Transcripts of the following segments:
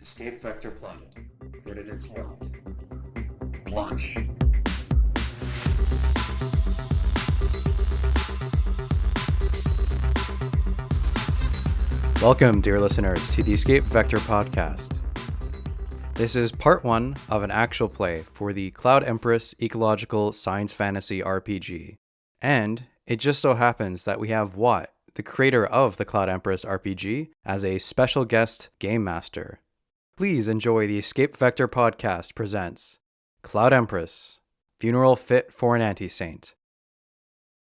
Escape Vector Planet. Created and formed. Launch. Welcome, dear listeners, to the Escape Vector podcast. This is part one of an actual play for the Cloud Empress Ecological Science Fantasy RPG. And it just so happens that we have Watt, the creator of the Cloud Empress RPG, as a special guest game master. Please enjoy the Escape Vector podcast presents Cloud Empress, Funeral Fit for an Anti-Saint.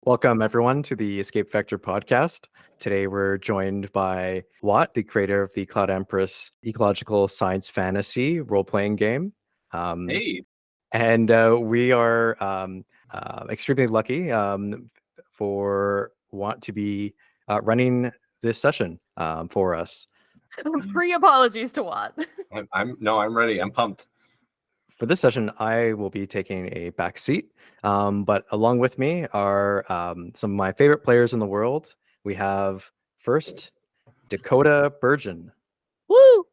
Welcome, everyone, to the Escape Vector podcast. Today, we're joined by Watt, the creator of the Cloud Empress Ecological Science Fantasy role-playing game. Hey! And we are extremely lucky for Watt to be running this session for us. Pre-apologies to Watt. I'm ready. I'm pumped. For this session, I will be taking a back seat, but along with me are some of my favorite players in the world. We have first Dakota Burgin. Woo!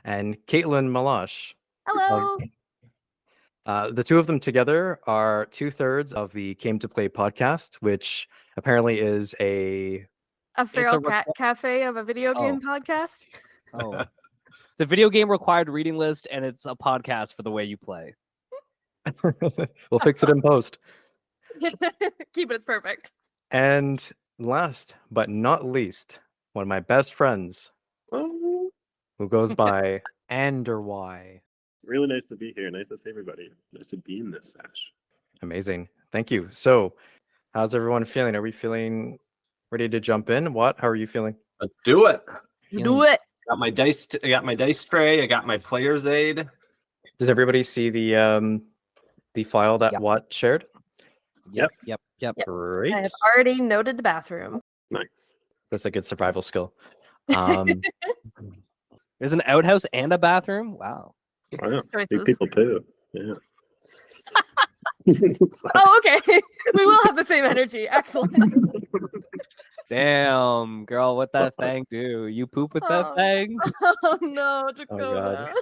And Kaitlyn Meloche. Hello. The two of them together are 2/3 of the Came to Play podcast, which apparently is a feral cat cafe of a video game podcast. Oh. It's a video game required reading list, and it's a podcast for the way you play. We'll fix it in post. Keep it, it's perfect. And last but not least, one of my best friends, who goes by Anderwhy. Really nice to be here. Nice to see everybody. Nice to be in this sesh. Amazing. Thank you. So, how's everyone feeling? Are we feeling ready to jump in? What? How are you feeling? Let's do it. Let's do it. I got my dice tray. I got my player's aid. Does everybody see the file that Watt shared? Yep. Great. I have already noted the bathroom. Nice. That's a good survival skill. There's an outhouse and a bathroom. Wow. Wow. Choices. These people poo. Yeah. Oh, okay. We will have the same energy. Excellent. Damn, girl, what that thing do? You poop with that thing? Oh no, Dakota.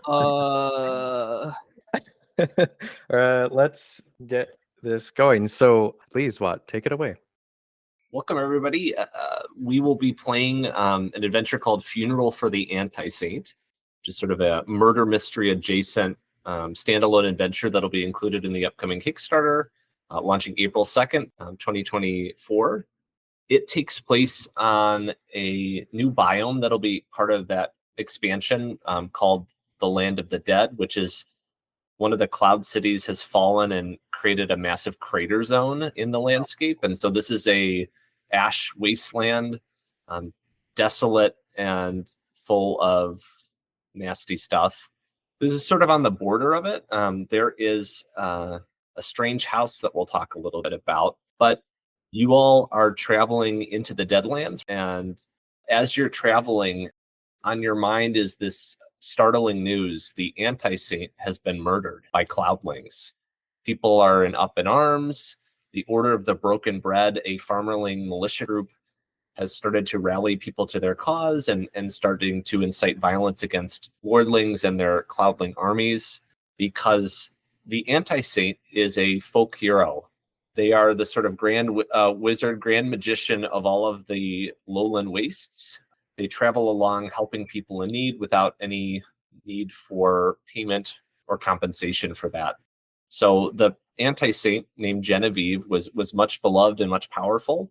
Let's get this going. So, please, Watt, take it away. Welcome, everybody. We will be playing an adventure called Funeral for the Anti-Saint, which is sort of a murder mystery adjacent standalone adventure that'll be included in the upcoming Kickstarter, launching April 2nd, 2024. It takes place on a new biome that'll be part of that expansion called the Land of the Dead, which is one of the cloud cities has fallen and created a massive crater zone in the landscape. And so this is a ash wasteland, desolate and full of nasty stuff. This is sort of on the border of it. There is a strange house that we'll talk a little bit about, but you all are traveling into the Deadlands, and as you're traveling, on your mind is this startling news. The Anti-Saint has been murdered by cloudlings. People are up in arms. The Order of the Broken Bread, a farmerling militia group, has started to rally people to their cause and starting to incite violence against lordlings and their cloudling armies, because the Anti-Saint is a folk hero. They are the sort of grand wizard, grand magician of all of the lowland wastes. They travel along helping people in need without any need for payment or compensation for that. So the Anti-Saint, named Genevieve, was much beloved and much powerful,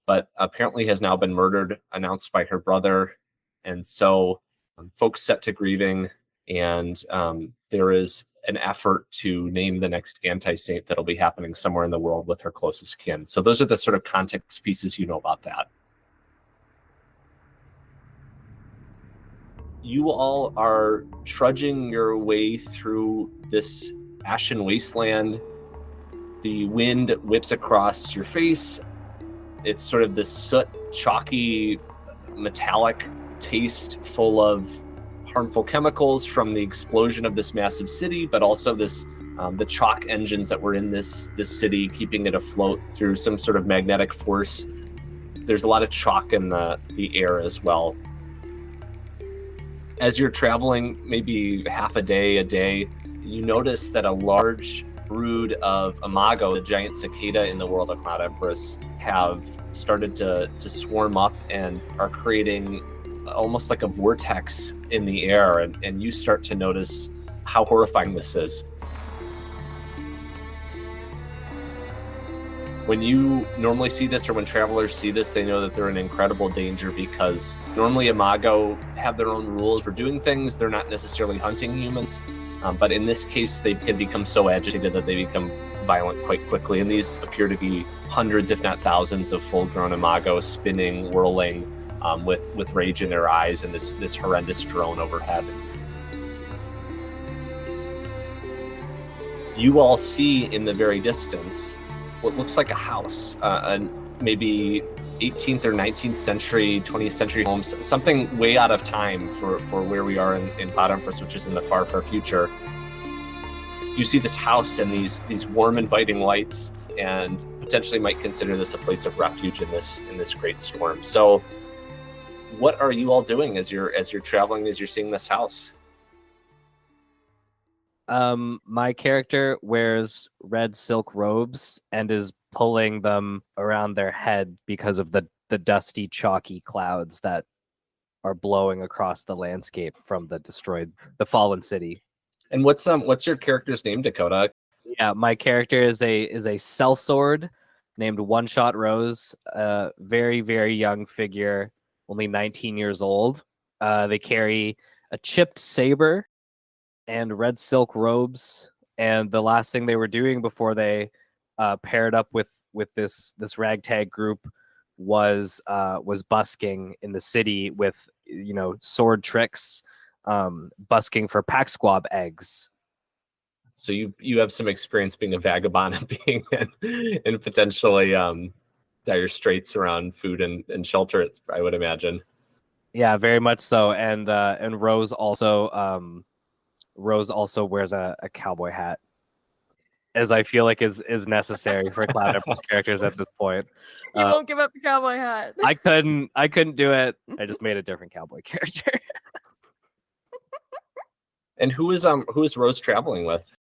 but apparently has now been murdered, announced by her brother. And so folks set to grieving, and there is an effort to name the next Anti-Saint that'll be happening somewhere in the world with her closest kin. So those are the sort of context pieces you know about that. You all are trudging your way through this ashen wasteland. The wind whips across your face. It's sort of this soot, chalky, metallic taste full of harmful chemicals from the explosion of this massive city, but also this the chalk engines that were in this city, keeping it afloat through some sort of magnetic force. There's a lot of chalk in the air as well. As you're traveling maybe half a day, you notice that a large brood of imago, the giant cicada in the world of Cloud Empress, have started to swarm up and are creating almost like a vortex in the air, and you start to notice how horrifying this is. When you normally see this, or when travelers see this, they know that they're in incredible danger, because normally imago have their own rules for doing things. They're not necessarily hunting humans, but in this case, they can become so agitated that they become violent quite quickly. And these appear to be hundreds, if not thousands, of full-grown imago spinning, whirling, with rage in their eyes, and this horrendous drone overhead. You all see in the very distance what looks like a house, maybe 18th or 19th century, 20th century homes, something way out of time for where we are in Cloud Empress, which is in the far, far future. You see this house and these warm, inviting lights, and potentially might consider this a place of refuge in this great storm. So, what are you all doing as you're traveling, as you're seeing this house? My character wears red silk robes and is pulling them around their head because of the dusty, chalky clouds that are blowing across the landscape from the fallen city. And what's your character's name, Dakota? Yeah, my character is a Sellsword named One Shot Rose, a very, very young figure, only 19 years old. They carry a chipped saber and red silk robes, and the last thing they were doing before they paired up with this ragtag group was busking in the city with sword tricks, busking for pack squab eggs. So you have some experience being a vagabond and being in potentially dire straits around food and shelter, I would imagine. Yeah, very much so. And Rose also wears a cowboy hat, as I feel like is necessary for Cloud Empress characters at this point. You won't give up the cowboy hat. I couldn't do it. I just made a different cowboy character. And who is Rose traveling with?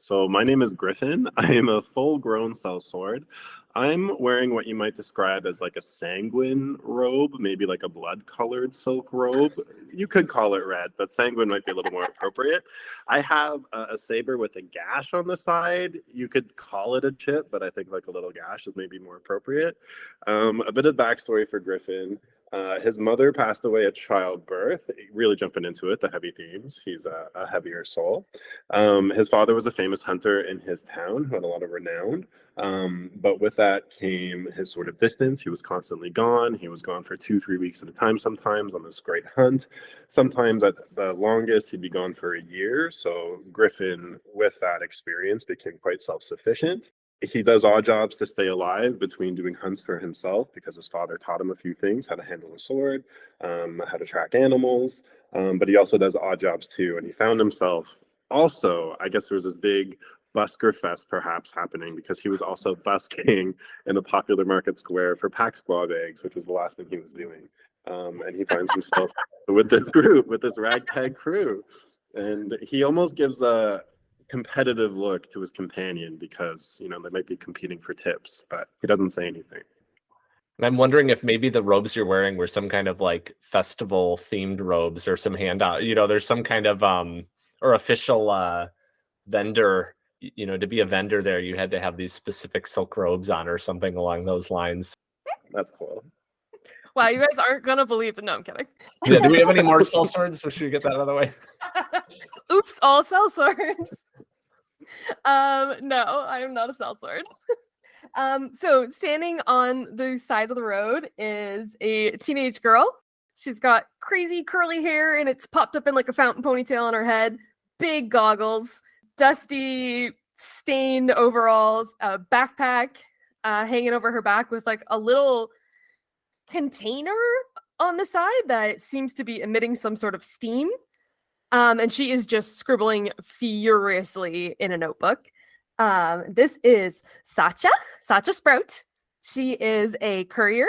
So my name is Griffin. I am a full-grown sellsword. I'm wearing what you might describe as like a sanguine robe, maybe like a blood-colored silk robe. You could call it red, but sanguine might be a little more appropriate. I have a saber with a gash on the side. You could call it a chip, but I think like a little gash is maybe more appropriate. A bit of backstory for Griffin. His mother passed away at childbirth. Really jumping into it, the heavy themes. He's a heavier soul. His father was a famous hunter in his town who had a lot of renown. But with that came his sort of distance. He was constantly gone. He was gone for 2-3 weeks at a time sometimes on this great hunt. Sometimes at the longest, he'd be gone for a year. So Griffin, with that experience, became quite self-sufficient. He does odd jobs to stay alive between doing hunts for himself because his father taught him a few things, how to handle a sword, how to track animals, but he also does odd jobs too. And he found himself also, I guess there was this big busker fest perhaps happening because he was also busking in a popular market square for pack squab eggs, which was the last thing he was doing. And he finds himself with this group, with this ragtag crew. And he almost gives a competitive look to his companion because they might be competing for tips, but he doesn't say anything. And I'm wondering if maybe the robes you're wearing were some kind of like festival themed robes or some handout. There's some kind of or official vendor. To be a vendor there, you had to have these specific silk robes on or something along those lines. That's cool. Wow, you guys aren't gonna believe it. No, I'm kidding. Yeah, do we have any more sellswords? So should we get that out of the way? Oops, all sellswords. No, I am not a sellsword. So standing on the side of the road is a teenage girl. She's got crazy curly hair and it's popped up in like a fountain ponytail on her head, big goggles, dusty, stained overalls, a backpack hanging over her back with like a little container on the side that seems to be emitting some sort of steam. And she is just scribbling furiously in a notebook. This is Sacha Sprout. She is a courier,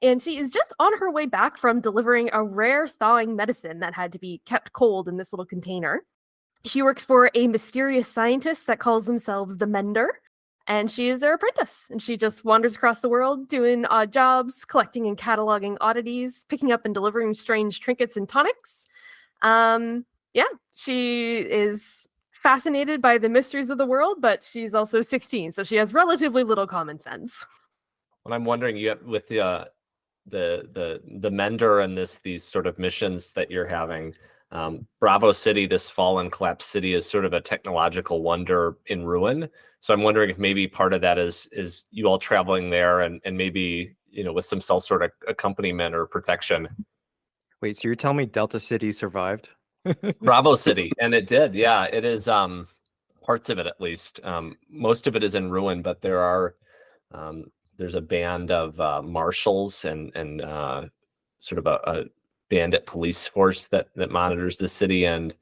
and she is just on her way back from delivering a rare thawing medicine that had to be kept cold in this little container. She works for a mysterious scientist that calls themselves the Mender, and she is their apprentice. And she just wanders across the world doing odd jobs, collecting and cataloging oddities, picking up and delivering strange trinkets and tonics. Yeah, she is fascinated by the mysteries of the world, but she's also 16, so she has relatively little common sense. What I'm wondering, with the Mender and these sort of missions that you're having, Bravo City, this fallen collapsed city, is sort of a technological wonder in ruin. So I'm wondering if maybe part of that is you all traveling there and maybe, with some sort of accompaniment or protection. Wait, so you're telling me Delta City survived? Bravo City, and it did. Yeah, it is parts of it at least. Most of it is in ruin, but there's a band of marshals and sort of a bandit police force that monitors the city, and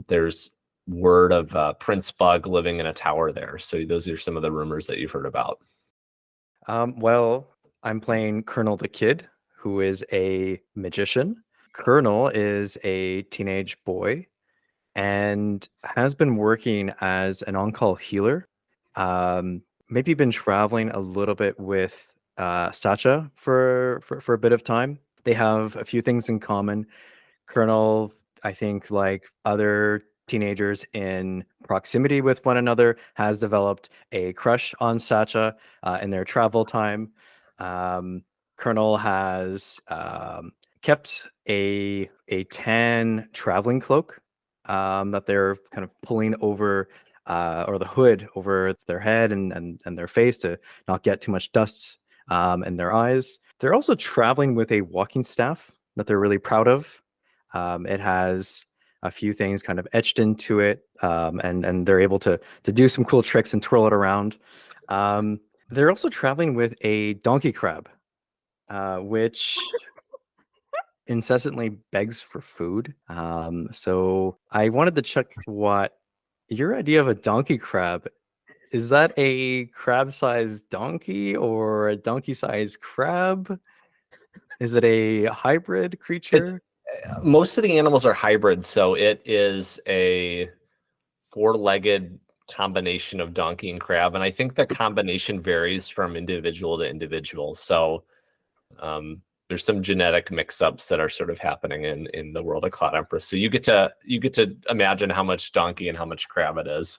there's word of Prince Bug living in a tower there. So those are some of the rumors that you've heard about. Well, I'm playing Kernel the Kid, who is a magician. Kernel is a teenage boy and has been working as an on-call healer. Maybe been traveling a little bit with Sacha for a bit of time. They have a few things in common. Kernel, I think, like other teenagers in proximity with one another, has developed a crush on Sacha in their travel time. Kernel has kept a tan traveling cloak that they're kind of pulling over, or the hood over their head and their face to not get too much dust in their eyes. They're also traveling with a walking staff that they're really proud of. It has a few things kind of etched into it, and they're able to do some cool tricks and twirl it around. They're also traveling with a donkey crab, which incessantly begs for food. So I wanted to check what your idea of a donkey crab. Is that a crab-sized donkey or a donkey-sized crab? Is it a hybrid creature? Most of the animals are hybrids, so it is a four-legged combination of donkey and crab, and I think the combination varies from individual to individual. So there's some genetic mix-ups that are sort of happening in the world of Cloud Empress. So you get to imagine how much donkey and how much crab it is.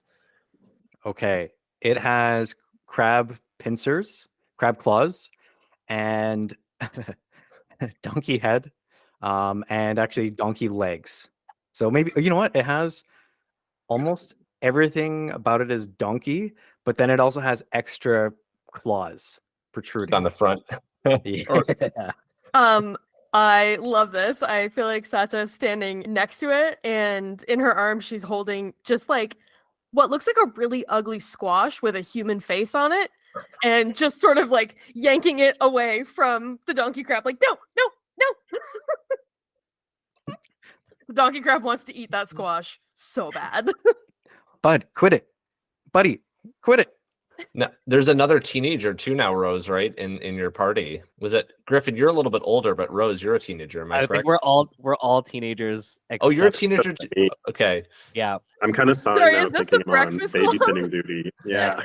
Okay, it has crab pincers, crab claws, and donkey head, and actually donkey legs. So maybe, you know what? It has almost everything about it is donkey, but then it also has extra claws protruding Just on the front. Yeah. I love this. I feel like Sacha is standing next to it, and in her arms she's holding just like what looks like a really ugly squash with a human face on it, and just sort of like yanking it away from the donkey crab, like, no. The donkey crab wants to eat that squash so bad. Bud, quit it. Buddy, quit it. Now, there's another teenager too now, Rose, right? In your party. Was it Griffin? You're a little bit older, but Rose, you're a teenager. Am I I correct? think we're all teenagers. Oh, you're a except- teenager too? Okay. Yeah. I'm kind of signed Sorry, out is this thinking the I'm on Breakfast Club? babysitting duty. Yeah.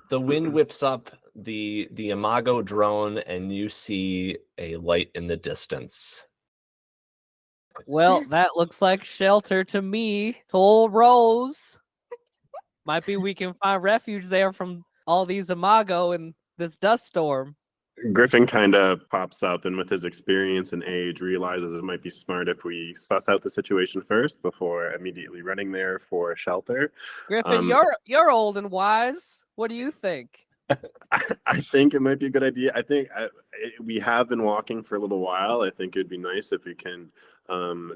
The wind whips up the Imago drone, and you see a light in the distance. Well, that looks like shelter to me. Told Rose. Might be we can find refuge there from all these Imago and this dust storm. Griffin kind of pops up and with his experience and age realizes it might be smart if we suss out the situation first before immediately running there for shelter. Griffin, you're old and wise. What do you think? I think it might be a good idea. I think we have been walking for a little while. I think it'd be nice if we can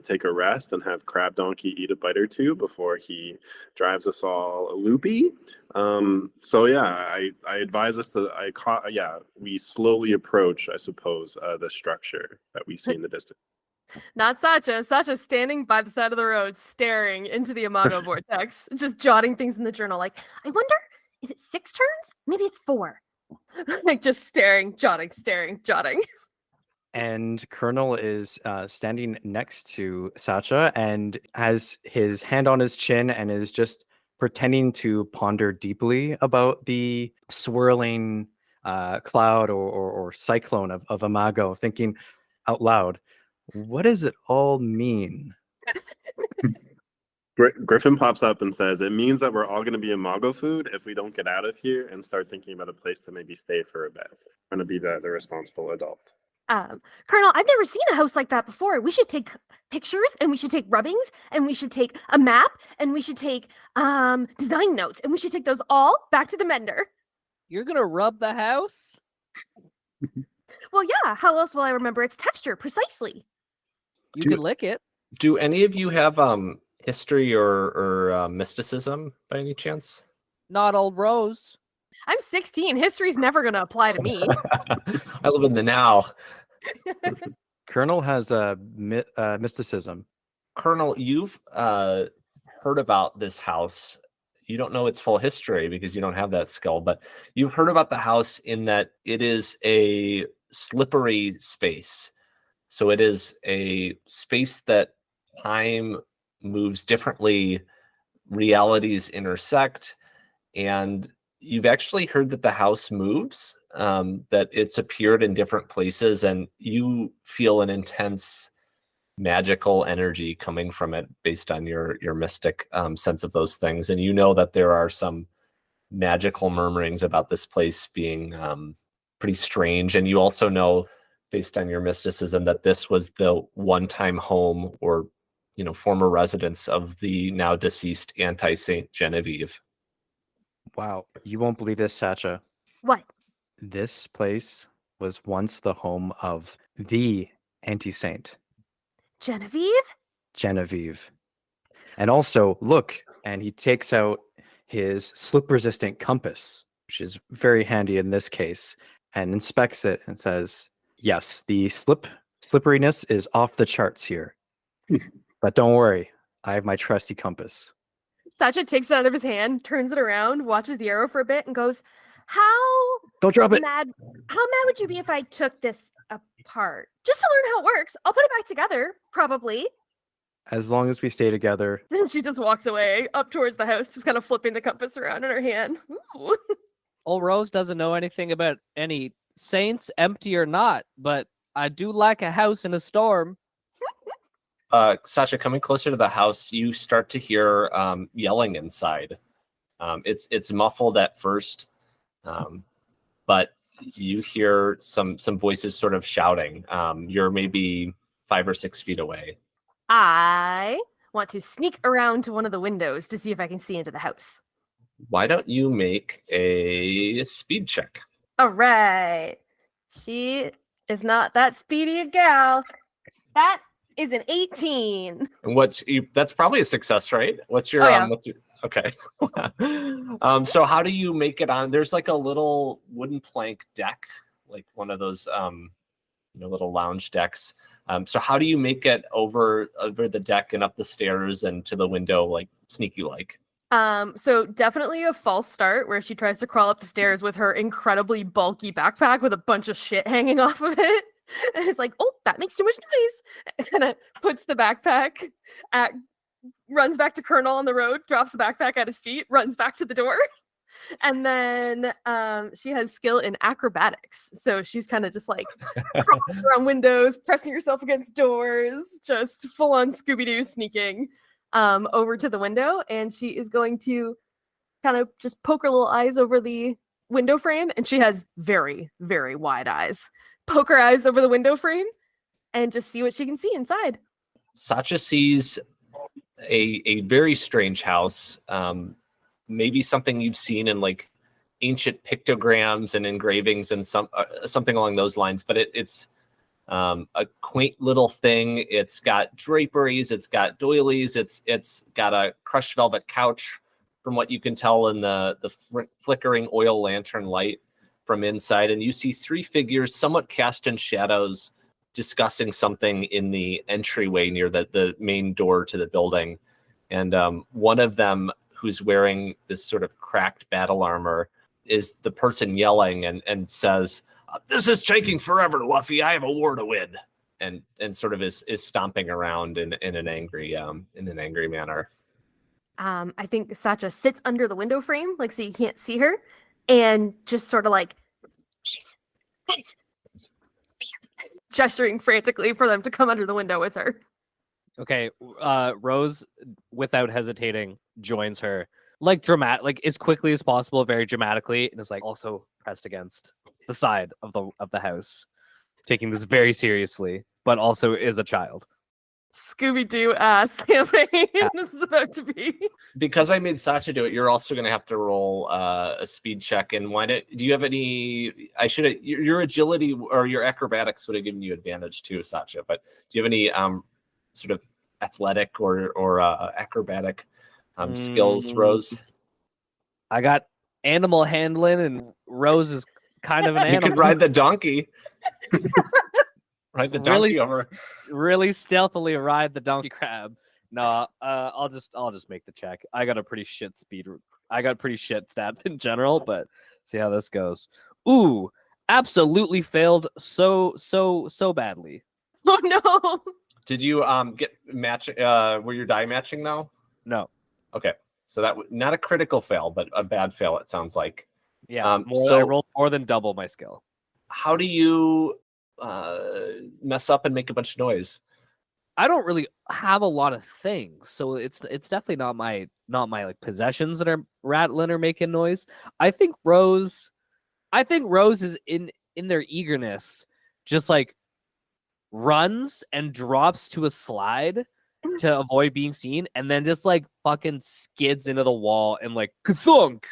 take a rest and have Crab Donkey eat a bite or two before he drives us all loopy. So yeah, I advise us to. We slowly approach, I suppose, the structure that we see in the distance. Not Sacha. Sacha's standing by the side of the road, staring into the Imago vortex, just jotting things in the journal. Like, I wonder, is it 6 turns? Maybe it's 4. Like just staring, jotting, staring, jotting. And Kernel is standing next to Sacha and has his hand on his chin and is just pretending to ponder deeply about the swirling cloud or cyclone of Imago, thinking out loud, what does it all mean? Griffin pops up and says, it means that we're all going to be Imago food if we don't get out of here and start thinking about a place to maybe stay for a bit. I'm going to be the responsible adult. Colonel, I've never seen a house like that before. We should take pictures, and we should take rubbings, and we should take a map, and we should take design notes, and we should take those all back to the mender. You're gonna rub the house? Well, yeah. How else will I remember its texture precisely? You could lick it. Do any of you have history or mysticism by any chance? Not old Rose. I'm 16. History's never going to apply to me. I live in the now. Kernel has a mysticism. Kernel, you've heard about this house. You don't know its full history because you don't have that skill, but you've heard about the house in that it is a slippery space. So it is a space that time moves differently, realities intersect, and you've actually heard that the house moves, that it's appeared in different places, and you feel an intense magical energy coming from it based on your mystic sense of those things. And you know that there are some magical murmurings about this place being pretty strange. And you also know, based on your mysticism, that this was the one-time home or former residence of the now deceased anti-saint Genevieve. Wow, you won't believe this, Sacha. What? This place was once the home of the anti-saint. Genevieve. And also, look, and he takes out his slip-resistant compass, which is very handy in this case, and inspects it and says, yes, the slipperiness is off the charts here. But don't worry, I have my trusty compass. Sacha takes it out of his hand, turns it around, watches the arrow for a bit, and goes, Don't drop it. How mad would you be if I took this apart? Just to learn how it works. I'll put it back together, probably. As long as we stay together. Then she just walks away up towards the house, just kind of flipping the compass around in her hand. Ooh. Old Rose doesn't know anything about any saints, empty or not, but I do like a house in a storm. Sacha, coming closer to the house, you start to hear yelling inside. It's muffled at first, but you hear some voices sort of shouting. You're maybe 5 or 6 feet away. I want to sneak around to one of the windows to see if I can see into the house. Why don't you make a speed check? All right. She is not that speedy a gal. That is an 18. And that's probably a success, right? What's your okay. So how do you make it on? There's like a little wooden plank deck, like one of those little lounge decks. So how do you make it over the deck and up the stairs and to the window, like sneaky like? So definitely a false start where she tries to crawl up the stairs with her incredibly bulky backpack with a bunch of shit hanging off of it. And it's like, oh, that makes too much noise. And kind of puts the backpack runs back to Kernel on the road, drops the backpack at his feet, runs back to the door. And then she has skill in acrobatics. So she's kind of just like crawling around windows, pressing herself against doors, just full on Scooby-Doo sneaking over to the window. And she is going to kind of just poke her little eyes over the window frame. And she has very, very wide eyes. Poke her eyes over the window frame and just see what she can see inside. Sacha sees a very strange house. Maybe something you've seen in like ancient pictograms and engravings and something along those lines. But it's a quaint little thing. It's got draperies. It's got doilies. It's got a crushed velvet couch, from what you can tell in the flickering oil lantern light from inside. And you see 3 figures, somewhat cast in shadows, discussing something in the entryway near the main door to the building. And one of them, who's wearing this sort of cracked battle armor, is the person yelling and says, "This is taking forever, Luffy. I have a war to win," and sort of is stomping around in an angry manner. I think Sacha sits under the window frame, like so you can't see her, and just sort of like she's gesturing frantically for them to come under the window with her. Okay, Rose, without hesitating, joins her like as quickly as possible, very dramatically, and is like also pressed against the side of the house, taking this very seriously, but also is a child. Scooby-Doo ass campaign this is about to be. Because I made Sacha do it, you're also going to have to roll a speed check. And do you have any? Your agility or your acrobatics would have given you advantage too, Sacha. But do you have any sort of athletic or acrobatic skills, Rose? I got animal handling, and Rose is kind of an animal. You could ride the donkey. Ride the donkey over. Really stealthily ride the donkey crab. No, I'll just make the check. I got pretty shit stats in general, but see how this goes. Ooh, absolutely failed so badly. Oh no. Did you get match? Were your die matching though? No. Okay, so that not a critical fail, but a bad fail. It sounds like. Yeah. I rolled more than double my skill. How do you mess up and make a bunch of noise? I don't really have a lot of things, so it's definitely not my like possessions that are rattling or making noise. I think Rose is in their eagerness, just like runs and drops to a slide to avoid being seen, and then just like fucking skids into the wall and like ka-thunk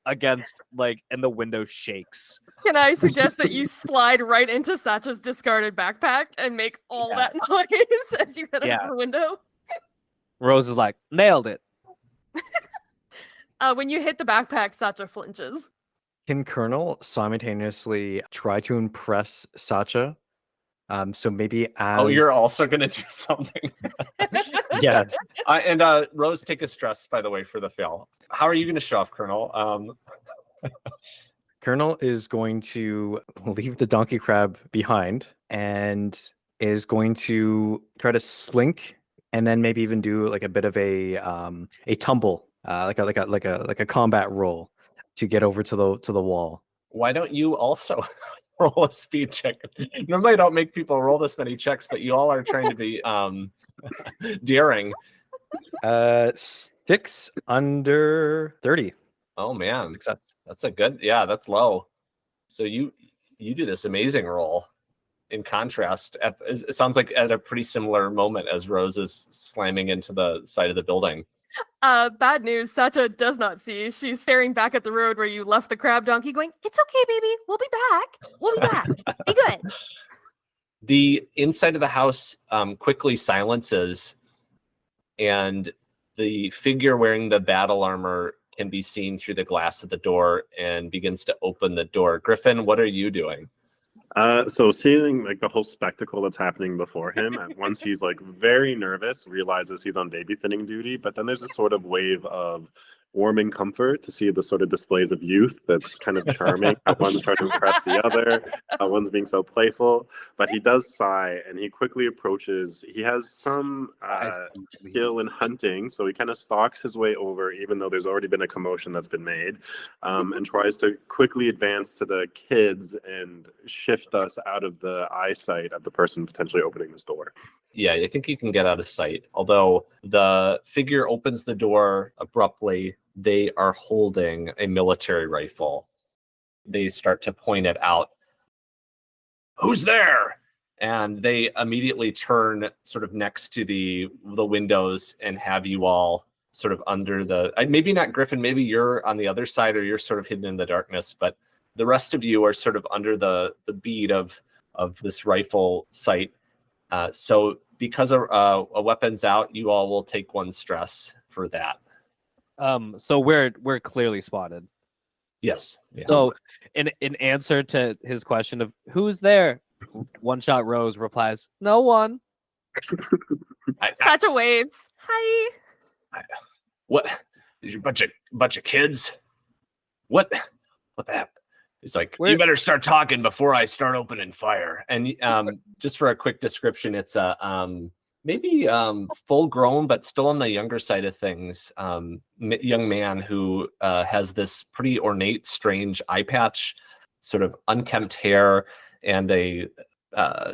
against like, and the window shakes. Can I suggest that you slide right into Sacha's discarded backpack and make all that noise as you head out of the window? Rose is like, nailed it. When you hit the backpack, Sacha flinches. Can Kernel simultaneously try to impress Sacha? So maybe as... Oh, you're also going to do something. Yeah. And Rose, take a stress, by the way, for the fail. How are you going to show off, Kernel? Kernel is going to leave the donkey crab behind and is going to try to slink and then maybe even do like a bit of a tumble, like a combat roll to get over to the wall. Why don't you also roll a speed check? Normally, I don't make people roll this many checks, but you all are trying to be daring. 6 under 30. Oh man, that's a good. Yeah, that's low. So you do this amazing roll. In contrast, it sounds like at a pretty similar moment as Rose is slamming into the side of the building. Bad news. Sacha does not see. She's staring back at the road where you left the crab donkey, going, "It's okay, baby. We'll be back. We'll be back. Be good." The inside of the house quickly silences, and the figure wearing the battle armor can be seen through the glass of the door and begins to open the door. Griffin, what are you doing? So seeing like the whole spectacle that's happening before him, at once he's like very nervous, realizes he's on babysitting duty, but then there's a sort of wave of warming comfort to see the sort of displays of youth that's kind of charming. One's trying to impress the other, one's being so playful, but he does sigh and he quickly approaches. He has some skill in hunting, so he kind of stalks his way over, even though there's already been a commotion that's been made, and tries to quickly advance to the kids and shift us out of the eyesight of the person potentially opening this door. Yeah, I think you can get out of sight. Although the figure opens the door abruptly, they are holding a military rifle. They start to point it out. "Who's there?" And they immediately turn sort of next to the windows and have you all sort of under the... Maybe not Griffin, maybe you're on the other side or you're sort of hidden in the darkness, but the rest of you are sort of under the bead of this rifle sight. So because a weapon's out, you all will take 1 stress for that. So we're clearly spotted. Yes. Yeah. So in answer to his question of who's there, One Shot Rose replies, "No one." Sacha waves. Hi. What? You're a bunch of kids? What what the heck? He's like, Where- you better start talking before I start opening fire. And just for a quick description, it's a maybe full grown, but still on the younger side of things. Young man who has this pretty ornate, strange eye patch, sort of unkempt hair, and a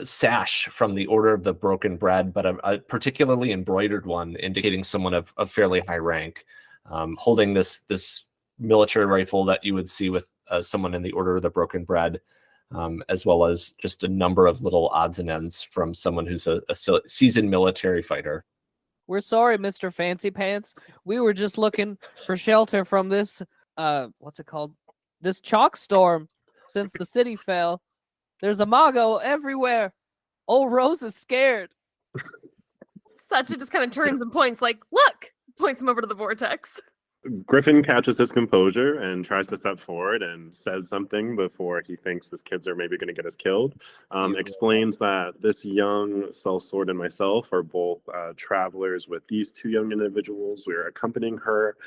sash from the Order of the Broken Bread, but a particularly embroidered one, indicating someone of fairly high rank, holding this military rifle that you would see with someone in the Order of the Broken Bread, as well as just a number of little odds and ends from someone who's a seasoned military fighter. We're sorry, Mr. Fancy Pants. We were just looking for shelter from this, what's it called? This chalk storm since the city fell. There's a mago everywhere. Old Rose is scared. Sacha just kind of turns and points, like, look! Points him over to the vortex. Griffin catches his composure and tries to step forward and says something before he thinks his kids are maybe going to get us killed. Explains that this young Sellsword and myself are both travelers with these two young individuals. We are accompanying her.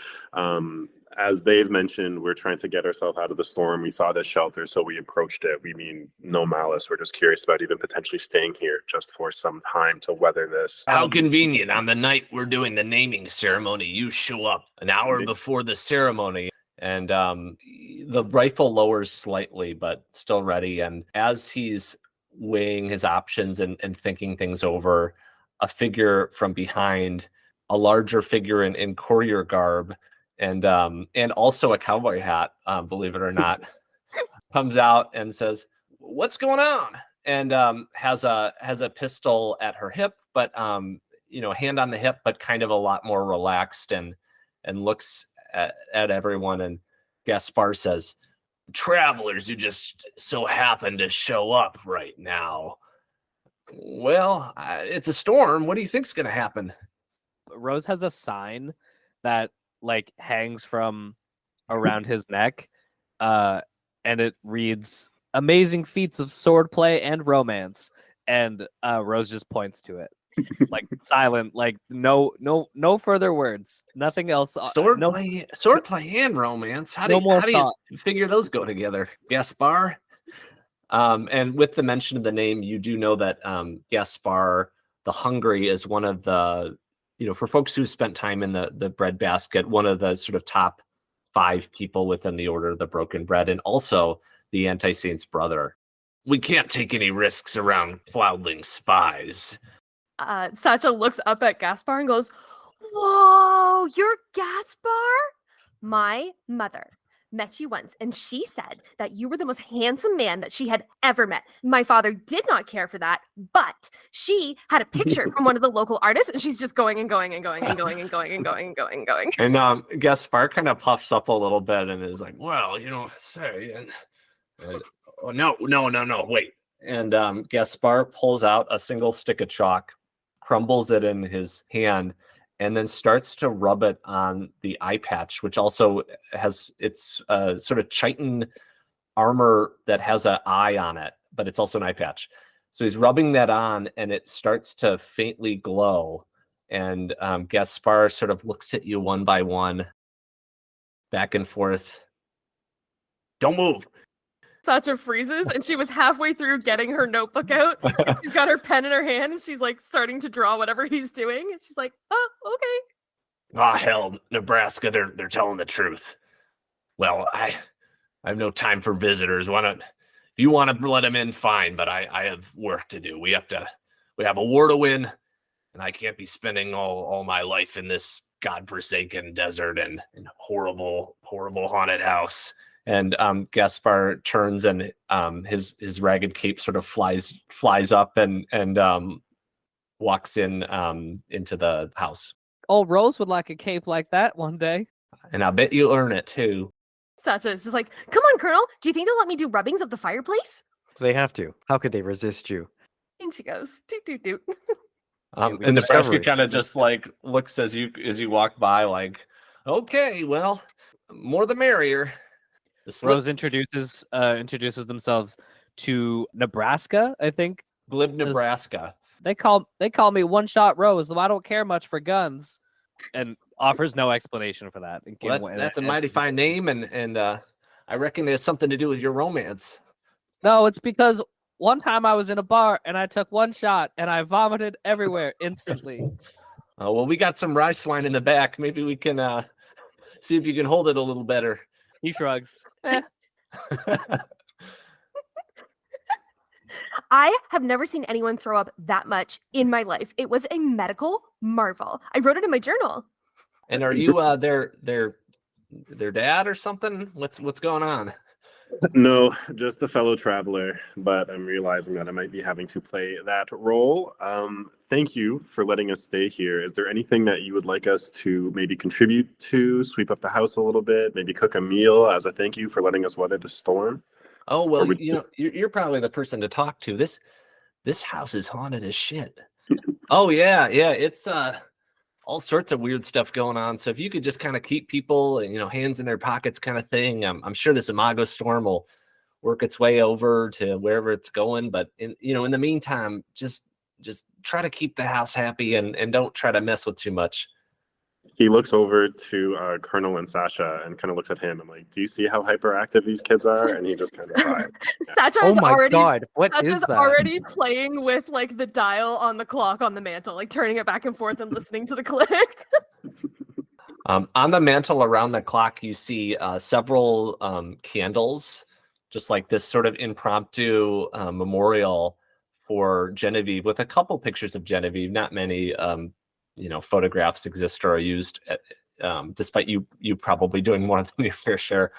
As they've mentioned, we're trying to get ourselves out of the storm. We saw this shelter, so we approached it. We mean no malice. We're just curious about even potentially staying here just for some time to weather this. How convenient. On the night we're doing the naming ceremony, you show up an hour before the ceremony. And the rifle lowers slightly, but still ready. And as he's weighing his options and thinking things over, a figure from behind, a larger figure in courier garb, and also a cowboy hat, believe it or not, comes out and says, "What's going on?" And has a pistol at her hip, but hand on the hip, but kind of a lot more relaxed, and looks at everyone. And Gaspar says, "Travelers who just so happen to show up right now. Well, it's a storm. What do you think's going to happen?" Rose has a sign that hangs from around his neck, and it reads "Amazing feats of swordplay and romance." And Rose just points to it, silent, no further words, nothing else. Swordplay and romance. How do you figure those go together, Gaspar? And with the mention of the name, you do know that Gaspar the Hungry is one of the, for folks who spent time in the bread basket, one of the sort of top 5 people within the Order of the Broken Bread, and also the Anti-Saint's brother. We can't take any risks around cloudling spies. Sacha looks up at Gaspar and goes, "Whoa, you're Gaspar? My mother met you once, and she said that you were the most handsome man that she had ever met. My father did not care for that, but she had a picture from one of the local artists, and she's just going and going and going and going and going and going and going and going." And Gaspar kind of puffs up a little bit and is like, "Well, say, no, wait." And Gaspar pulls out a single stick of chalk, crumbles it in his hand, and then starts to rub it on the eye patch, which also has its sort of chitin armor that has an eye on it, but it's also an eye patch. So he's rubbing that on, and it starts to faintly glow. And Gaspar sort of looks at you one by one, back and forth. "Don't move." Sacha freezes, and she was halfway through getting her notebook out. And she's got her pen in her hand, and she's starting to draw whatever he's doing. And she's like, "Oh, okay." "Ah, hell, Nebraska, they're telling the truth. Well, I have no time for visitors. If you want to let them in, fine, but I have work to do. We have a war to win, and I can't be spending all my life in this godforsaken desert and horrible haunted house." And Gaspar turns, and his ragged cape sort of flies up and walks in into the house. Old Rose would like a cape like that one day. And I bet you'll earn it too. Sacha is just like, "Come on, Colonel. Do you think they'll let me do rubbings of the fireplace?" They have to. How could they resist you? And she goes, "Doot, doot, doot." And Nebraska kind of just looks as you walk by, okay, well, more the merrier. Rose introduces themselves to Nebraska, I think. Glib, Nebraska. They call me One Shot Rose, though I don't care much for guns, and offers no explanation for that. Well, that's a mighty fine name, and I reckon it has something to do with your romance. No, it's because one time I was in a bar and I took one shot and I vomited everywhere instantly. Oh, well, we got some rice wine in the back. Maybe we can see if you can hold it a little better. He shrugs. I have never seen anyone throw up that much in my life. It was a medical marvel. I wrote it in my journal. And are you their dad or something? What's going on? No, just a fellow traveler, but I'm realizing that I might be having to play that role. Thank you for letting us stay here. Is there anything that you would like us to maybe contribute to, sweep up the house a little bit, maybe cook a meal as a thank you for letting us weather the storm? Oh, well, you're probably the person to talk to. This house is haunted as shit. Oh, yeah, it's all sorts of weird stuff going on. So if you could just kind of keep people, hands in their pockets kind of thing, I'm sure this Imago storm will work its way over to wherever it's going. But in the meantime, just try to keep the house happy and don't try to mess with too much. He looks over to Colonel and Sacha and kind of looks at him and like, do you see how hyperactive these kids are? And he just kind of sighs. Sacha Oh is my already, god, what Sacha's is that? already playing with like the dial on the clock on the mantle, like turning it back and forth and listening to the click. On the mantle around the clock, you see several candles, just like this sort of impromptu memorial for Genevieve with a couple pictures of Genevieve, not many photographs exist or are used, despite you probably doing more than your fair share.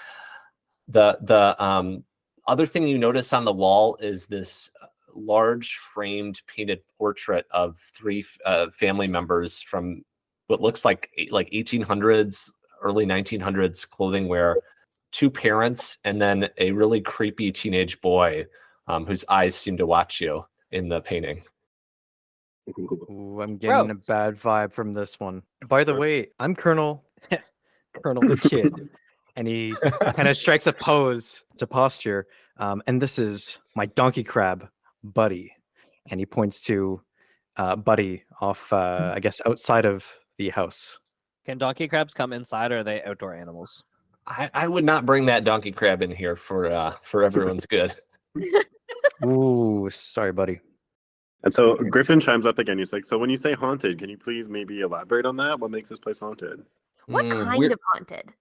The other thing you notice on the wall is this large framed painted portrait of three family members from what looks like 1800s, early 1900s clothing wear, two parents, and then a really creepy teenage boy whose eyes seem to watch you in the painting. Ooh, I'm getting a bad vibe from this one. By the way, I'm Kernel the Kid, and he kind of strikes a pose to posture. And this is my donkey crab, Buddy, and he points to Buddy off, I guess, outside of the house. Can donkey crabs come inside, or are they outdoor animals? I would not bring that donkey crab in here for everyone's good. Ooh, sorry, Buddy. And so Griffin chimes up again. He's like, so when you say haunted, can you please maybe elaborate on that? What makes this place haunted? What kind of haunted?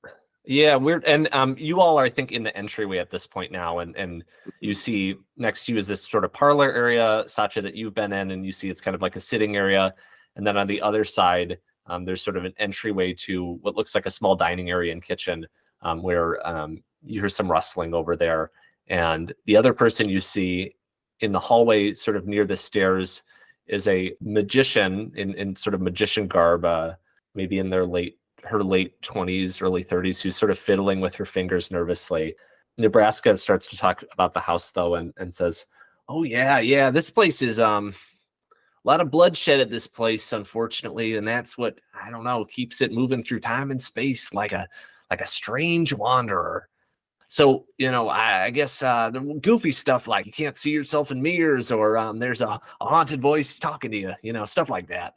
Yeah, weird. And you all are, I think, in the entryway at this point now, and you see next to you is this sort of parlor area, Sacha, that you've been in, and you see it's kind of like a sitting area. And then on the other side, there's sort of an entryway to what looks like a small dining area and kitchen, where you hear some rustling over there. And the other person you see in the hallway, sort of near the stairs, is a magician in sort of magician garb, maybe in her late 20s, early 30s, who's sort of fiddling with her fingers nervously. Nebraska starts to talk about the house though, and says, "Oh yeah, this place is a lot of bloodshed at this place, unfortunately, and that's what, I don't know, keeps it moving through time and space like a strange wanderer." So, I guess the goofy stuff like you can't see yourself in mirrors, or there's a haunted voice talking to you, stuff like that.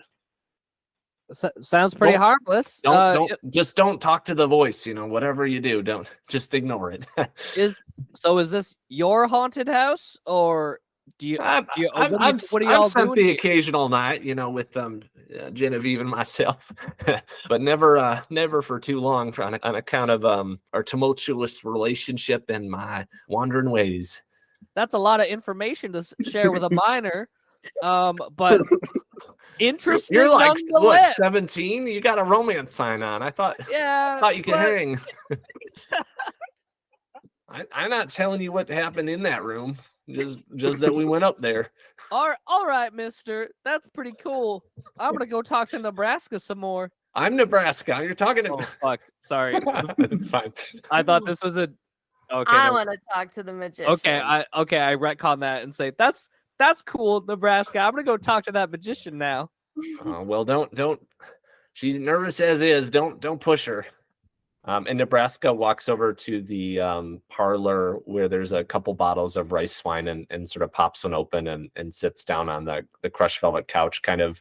Sounds pretty harmless. Don't talk to the voice, whatever you do, don't just ignore it. Is this your haunted house, or do you? I've spent the occasional night, with Genevieve and myself, but never for too long on account of our tumultuous relationship and my wandering ways. That's a lot of information to share with a minor, but interesting. You're like, nonetheless. what, 17? You got a romance sign on. I thought you could hang. I'm not telling you what happened in that room. Just that we went up there. All right, mister. That's pretty cool. I'm going to go talk to Nebraska some more. I'm Nebraska. You're talking to... Oh, fuck. Sorry. It's fine. I thought this was a... Okay. I want to talk to the magician. I retcon that and say, that's cool, Nebraska. I'm going to go talk to that magician now. Well, don't. She's nervous as is. Don't push her. And Nebraska walks over to the parlor where there's a couple bottles of rice wine and sort of pops one open and sits down on the crushed velvet couch, kind of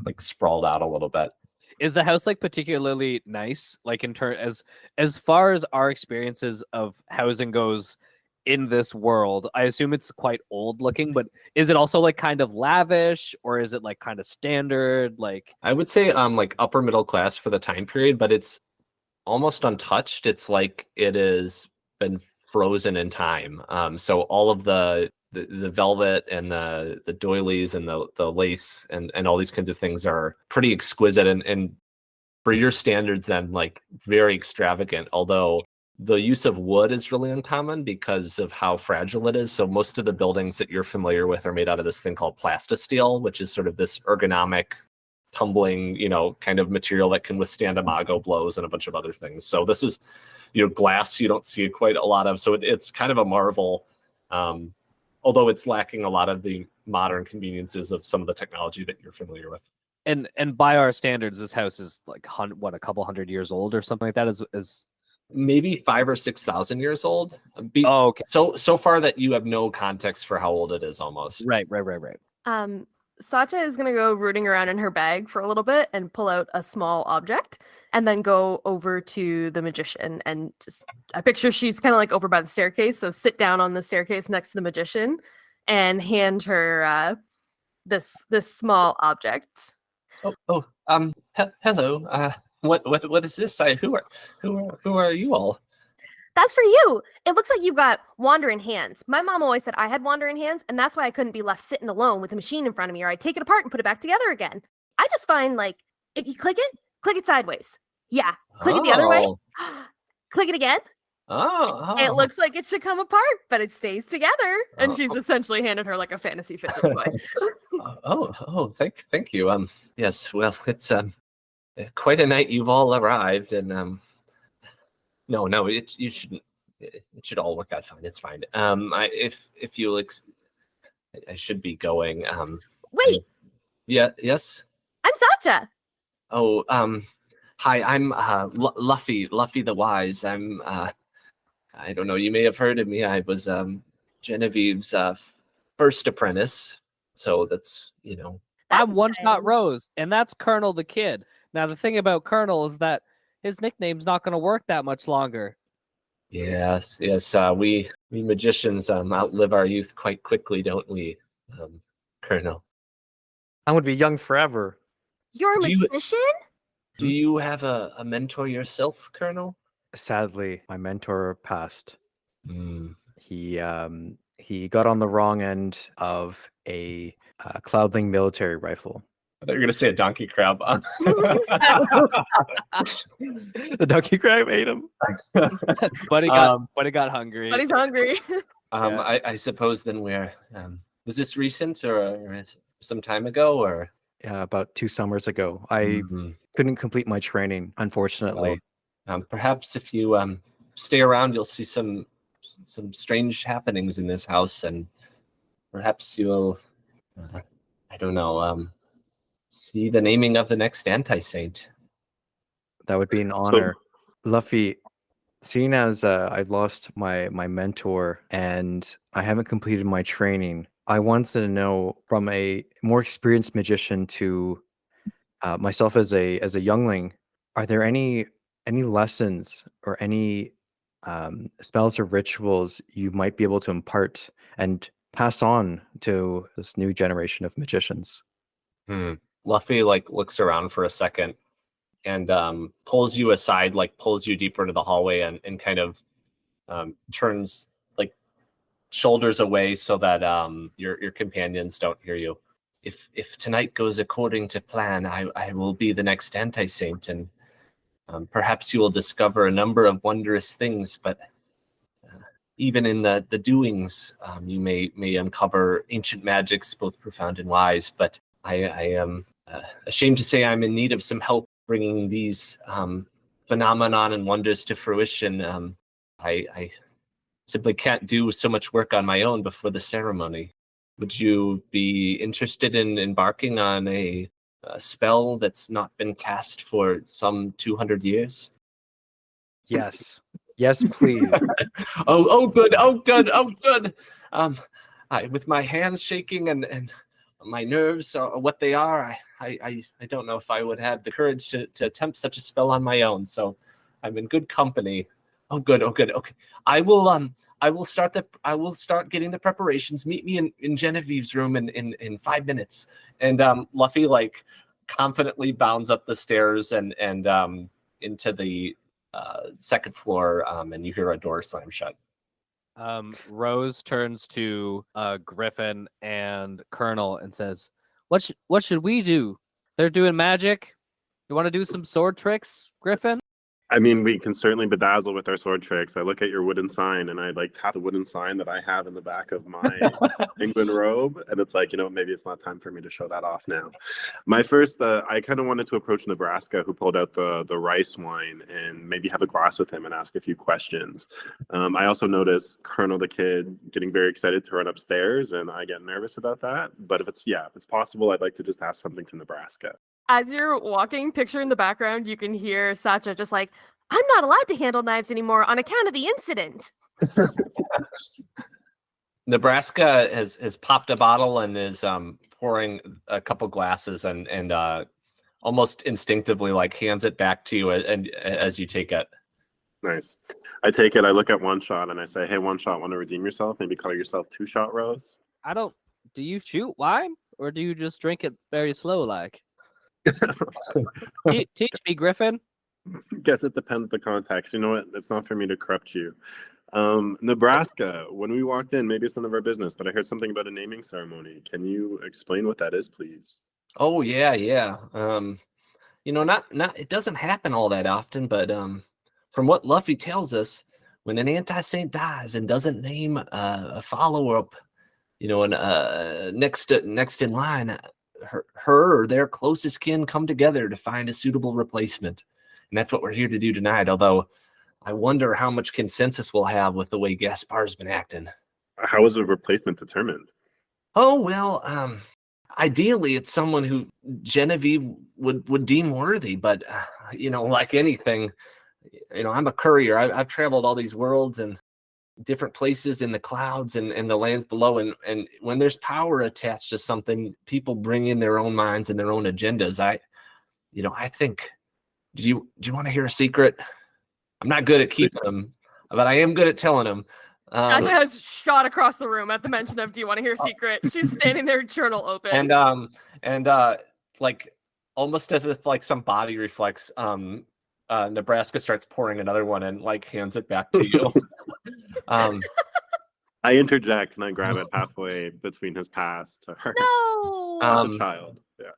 like sprawled out a little bit. Is the house like particularly nice? Like in turn, as far as our experiences of housing goes in this world, I assume it's quite old looking, but is it also like kind of lavish, or is it like kind of standard? Like I would say like upper middle class for the time period, but it's almost untouched. It's like it has been frozen in time. So all of the velvet and the doilies and the lace and all these kinds of things are pretty exquisite and for your standards then like very extravagant, although the use of wood is really uncommon because of how fragile it is. So most of the buildings that you're familiar with are made out of this thing called plastisteel, which is sort of this ergonomic tumbling, kind of material that can withstand imago blows and a bunch of other things. So this is, glass you don't see quite a lot of. So it's kind of a marvel, although it's lacking a lot of the modern conveniences of some of the technology that you're familiar with. and by our standards, this house is like a couple hundred years old or something like that. Is Maybe 5,000 or 6,000 years old. okay. So far that you have no context for how old it is almost. Right. Sacha is gonna go rooting around in her bag for a little bit and pull out a small object, and then go over to the magician and I picture she's kind of like over by the staircase, so sit down on the staircase next to the magician and hand her this small object. Hello. What is this? Who are you all? That's for you. It looks like you've got wandering hands. My mom always said I had wandering hands, and that's why I couldn't be left sitting alone with a machine in front of me, or I'd take it apart and put it back together again. I just find, like, if you click it sideways. Yeah. Click it the other way. Click it again. Oh. It looks like it should come apart, but it stays together. And she's essentially handed her like a fantasy fidget toy. Thank you. Yes, well, it's quite a night you've all arrived, and no, it should all work out fine. It's fine. If you I should be going. Wait. Yes. I'm Sacha. Oh, hi. I'm Luffy the Wise. I'm I don't know. You may have heard of me. I was Genevieve's first apprentice. So that's I'm One Shot Rose, and that's Kernel the Kid. Now the thing about Kernel is that his nickname's not going to work that much longer. Yes. We magicians outlive our youth quite quickly, don't we, Kernel? I would be young forever. You're a magician? Do you have a mentor yourself, Kernel? Sadly, my mentor passed. Mm. He got on the wrong end of a Cloudling military rifle. I thought you were going to say a donkey crab. The donkey crab ate him. But he got hungry. But he's hungry. I suppose then was this recent or some time ago or? Yeah, about 2 summers ago. I couldn't complete my training, unfortunately. Perhaps if you stay around, you'll see some strange happenings in this house, and perhaps you'll, I don't know, see the naming of the next anti-saint. That would be an honor. Luffy, seeing as I lost my mentor and I haven't completed my training, I wanted to know from a more experienced magician to myself as a youngling, are there any lessons or any spells or rituals you might be able to impart and pass on to this new generation of magicians? Luffy looks around for a second and pulls you aside, pulls you deeper into the hallway and kind of turns shoulders away so that your companions don't hear you. If tonight goes according to plan, I will be the next anti-saint, and perhaps you will discover a number of wondrous things, but even in the doings, you may uncover ancient magics, both profound and wise. But I am ashamed to say I'm in need of some help bringing these phenomenon and wonders to fruition. I simply can't do so much work on my own before the ceremony. Would you be interested in embarking on a spell that's not been cast for some 200 years? Yes, please. Oh, good. With my hands shaking and my nerves are what they are, I don't know if I would have the courage to attempt such a spell on my own. So I'm in good company. Oh, good. Okay. I will start getting the preparations. Meet me in Genevieve's room in 5 minutes. And Luffy like confidently bounds up the stairs and into the second floor. And you hear a door slam shut. Rose turns to Griffin and Kernel and says, "What should we do? They're doing magic. You want to do some sword tricks, Griffin?" I mean, we can certainly bedazzle with our sword tricks. I look at your wooden sign, and I like tap the wooden sign that I have in the back of my penguin robe, and it's like, maybe it's not time for me to show that off now. My first, I kind of wanted to approach Nebraska, who pulled out the rice wine, and maybe have a glass with him and ask a few questions. I also noticed Kernel the Kid getting very excited to run upstairs, and I get nervous about that. But if it's possible, I'd like to just ask something to Nebraska. As you're walking, picture in the background, you can hear Sacha just like, "I'm not allowed to handle knives anymore on account of the incident." Nebraska has popped a bottle and is pouring a couple glasses and almost instinctively like hands it back to you and as you take it. Nice. I take it. I look at One Shot and I say, "Hey, One Shot, want to redeem yourself? Maybe call yourself Two Shot Rose." Do you shoot wine or do you just drink it very slow like? Teach me, Griffin. Guess it depends on the context. You know what? It's not for me to corrupt you. Nebraska, when we walked in, maybe it's none of our business, but I heard something about a naming ceremony. Can you explain what that is, please? Oh, yeah. Not it doesn't happen all that often, but from what Luffy tells us, when an anti-saint dies and doesn't name a follow-up, and next in line, her or their closest kin come together to find a suitable replacement. And that's what we're here to do tonight, although I wonder how much consensus we'll have with the way Gaspar's been acting. How is a replacement determined? Oh, well, ideally it's someone who Genevieve would deem worthy, but, like anything, I'm a courier. I've traveled all these worlds and different places in the clouds and the lands below, and when there's power attached to something, people bring in their own minds and their own agendas. I think, do you want to hear a secret? I'm not good at keeping them, but I am good at telling them. Sacha has shot across the room at the mention of "Do you want to hear a secret?" She's standing there, journal open, and like almost as if like some body reflex, Nebraska starts pouring another one and like hands it back to you. I interject and I grab it halfway between his pass to her. No. As a child. Yeah.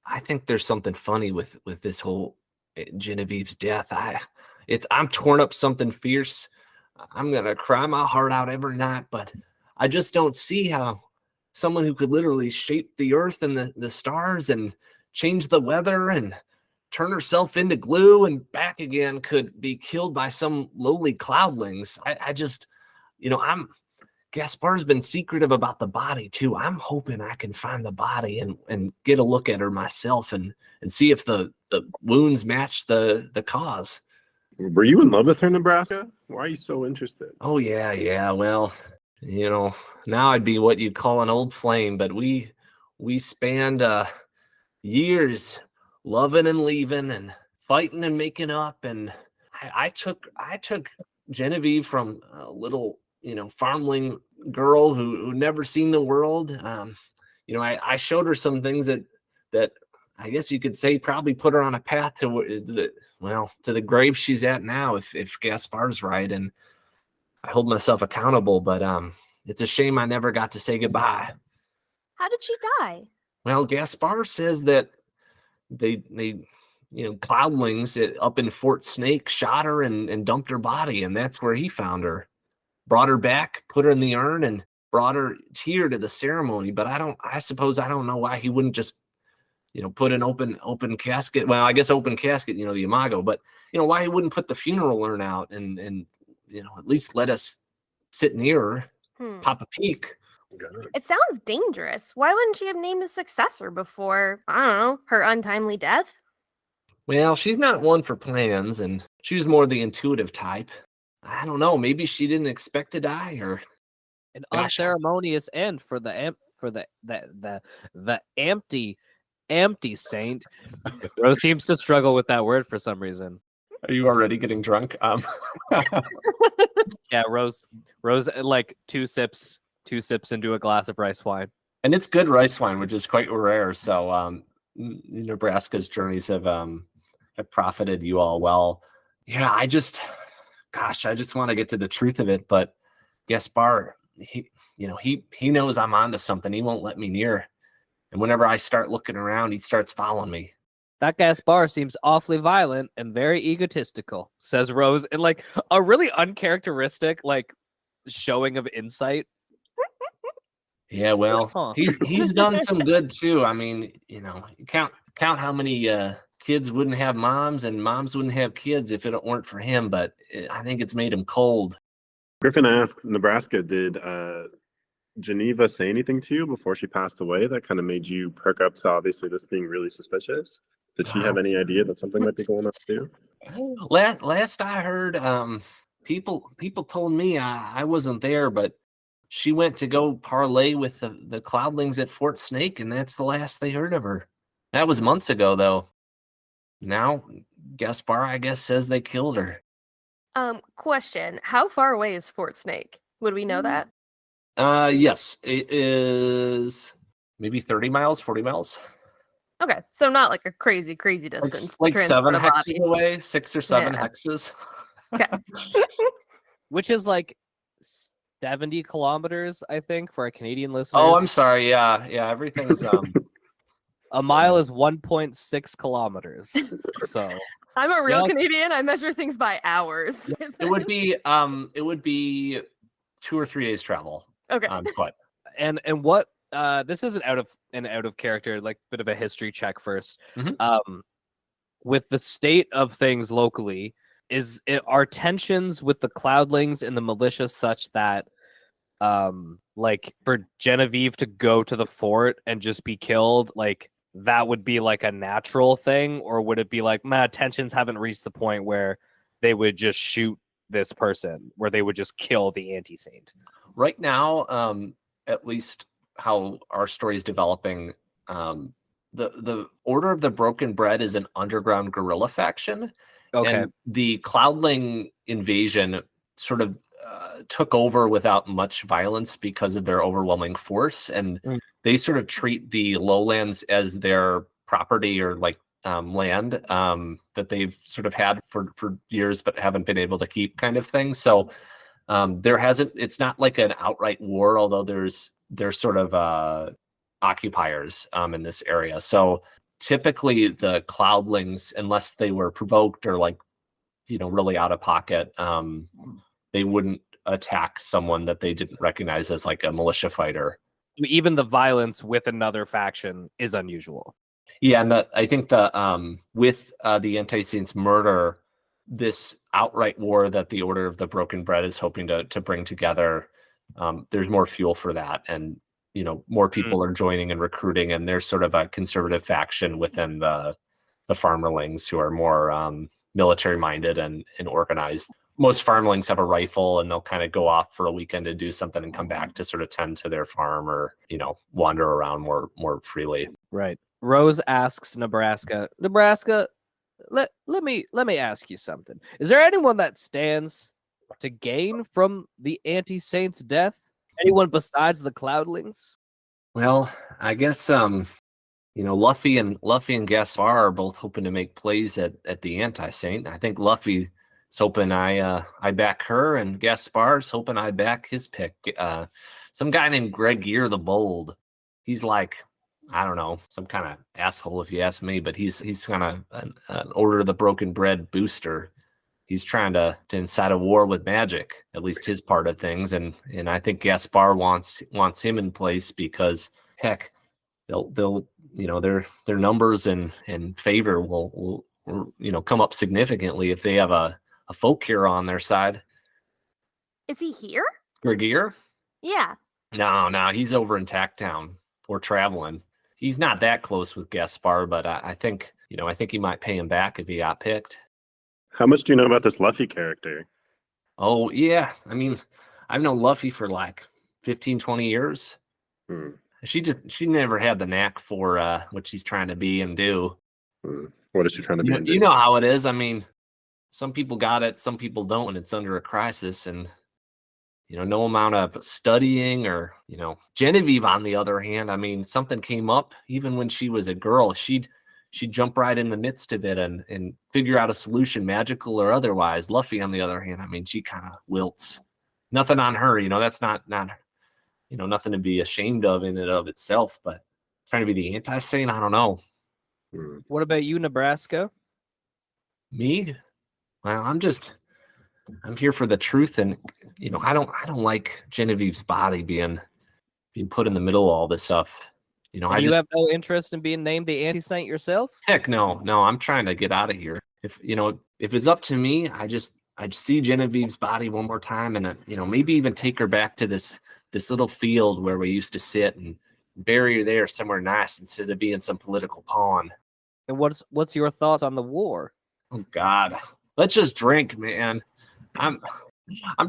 I think there's something funny with this whole Genevieve's death. I'm torn up something fierce. I'm gonna cry my heart out every night, but I just don't see how someone who could literally shape the earth and the stars and change the weather and turn herself into glue and back again could be killed by some lowly cloudlings. I just, Gaspar's been secretive about the body too. I'm hoping I can find the body and get a look at her myself and see if the wounds match the cause. Were you in love with her, Nebraska? Why are you so interested? Oh yeah. Well, now I'd be what you'd call an old flame, but we spanned years loving and leaving and fighting and making up, and I took Genevieve from a little farmling girl who never seen the world. I showed her some things that I guess you could say probably put her on a path to the grave she's at now, if Gaspar's right, and I hold myself accountable. But it's a shame I never got to say goodbye. How did she die? Well, Gaspar says that they cloudlings up in Fort Snake shot her and dumped her body, and that's where he found her, brought her back, put her in the urn, and brought her here to the ceremony. But I suppose I don't know why he wouldn't just put an open casket. Well, I guess open casket, the imago, but why he wouldn't put the funeral urn out and at least let us sit near her, pop a peek. It sounds dangerous. Why wouldn't she have named a successor before, I don't know, her untimely death? Well, she's not one for plans, and she was more the intuitive type. I don't know. Maybe she didn't expect to die, or an unceremonious end for for the empty saint. Rose seems to struggle with that word for some reason. Are you already getting drunk? Yeah, Rose, like two sips into a glass of rice wine. And it's good rice wine, which is quite rare. So Nebraska's journeys have profited you all well. Yeah, I just want to get to the truth of it. But Gaspar, he knows I'm onto something. He won't let me near. And whenever I start looking around, he starts following me. That Gaspar seems awfully violent and very egotistical, says Rose, in like a really uncharacteristic like showing of insight. Yeah, well, Huh. he's done some good too. I mean, count how many kids wouldn't have moms and moms wouldn't have kids if it weren't for him. But I think it's made him cold. Griffin asked Nebraska, did Geneva say anything to you before she passed away that kind of made you perk up to obviously this being really suspicious? Did she have any idea that something might be going on too? Last I heard, people told me I wasn't there, but she went to go parlay with the Cloudlings at Fort Snake, and that's the last they heard of her. That was months ago, though. Now, Gaspar, I guess, says they killed her. Question: how far away is Fort Snake? Would we know that? Yes, it is maybe 30 miles, 40 miles. Okay, so not like a crazy distance. Like to 7 transport a hexes body. away, 6 or 7 Yeah. hexes. Okay. Which is like 70 kilometers, I think, for our Canadian listeners. Oh, I'm sorry. Yeah, everything's A mile is 1.6 kilometers. So I'm a real Yeah. Canadian. I measure things by hours. it would be 2 or 3 days travel Okay. on foot. and what this is an out of character, like bit of a history check first. Mhm. With the state of things locally, are tensions with the Cloudlings and the militia such that like for Genevieve to go to the fort and just be killed, like that would be like a natural thing, or would it be like tensions haven't reached the point where they would just shoot this person, where they would just kill the anti-saint? Right now, at least how our story is developing, the Order of the Broken Bread is an underground guerrilla faction. Okay. And the Cloudling invasion sort of took over without much violence because of their overwhelming force. And they sort of treat the lowlands as their property or like land that they've sort of had for years but haven't been able to keep, kind of thing. So it's not like an outright war, although there's sort of occupiers in this area. So typically the Cloudlings, unless they were provoked or like, really out of pocket, they wouldn't attack someone that they didn't recognize as like a militia fighter. Even the violence with another faction is unusual. Yeah, and I think with the Anti-Saints murder, this outright war that the Order of the Broken Bread is hoping to bring together, there's more fuel for that, and more people are joining and recruiting, and there's sort of a conservative faction within the farmerlings who are more military minded and organized. Most farmlings have a rifle, and they'll kind of go off for a weekend to do something and come back to sort of tend to their farm or wander around more freely. Right. Rose asks Nebraska, let me ask you something. Is there anyone that stands to gain from the anti-saint's death? Anyone besides the Cloudlings? Well, I guess Luffy and Gaspar are both hoping to make plays at the anti-saint. I think Luffy's hoping I back her, and Gaspar's hoping I back his pick. Some guy named Griffin the Bold. He's like, I don't know, some kind of asshole if you ask me, but he's kind of an Order of the Broken Bread booster. He's trying to incite a war with magic, at least his part of things, and I think Gaspar wants him in place because heck, they'll their numbers and favor will come up significantly if they have a folk hero on their side. Is he here? Griffin? Yeah. No, he's over in Tacktown or traveling. He's not that close with Gaspar, but I think he might pay him back if he got picked. How much do you know about this Luffy character? Oh, yeah. I mean, I've known Luffy for like 15, 20 years. She never had the knack for what she's trying to be and do. What is she trying to be? You know how it is. I mean, some people got it, some people don't when it's under a crisis, and no amount of studying or Genevieve, on the other hand, I mean, something came up even when she was a girl. She'd jump right in the midst of it and figure out a solution, magical or otherwise. Luffy, on the other hand, I mean, she kind of wilts. Nothing on her, that's not nothing to be ashamed of in and of itself, but trying to be the anti-saint, I don't know. What about you, Nebraska? Me? Well, I'm here for the truth, and I don't like Genevieve's body being put in the middle of all this stuff. You have no interest in being named the anti-saint yourself? Heck no. I'm trying to get out of here. If it's up to me, I'd see Genevieve's body one more time, and maybe even take her back to this little field where we used to sit and bury her there somewhere nice instead of being some political pawn. And what's your thoughts on the war? Oh God, let's just drink, man. I'm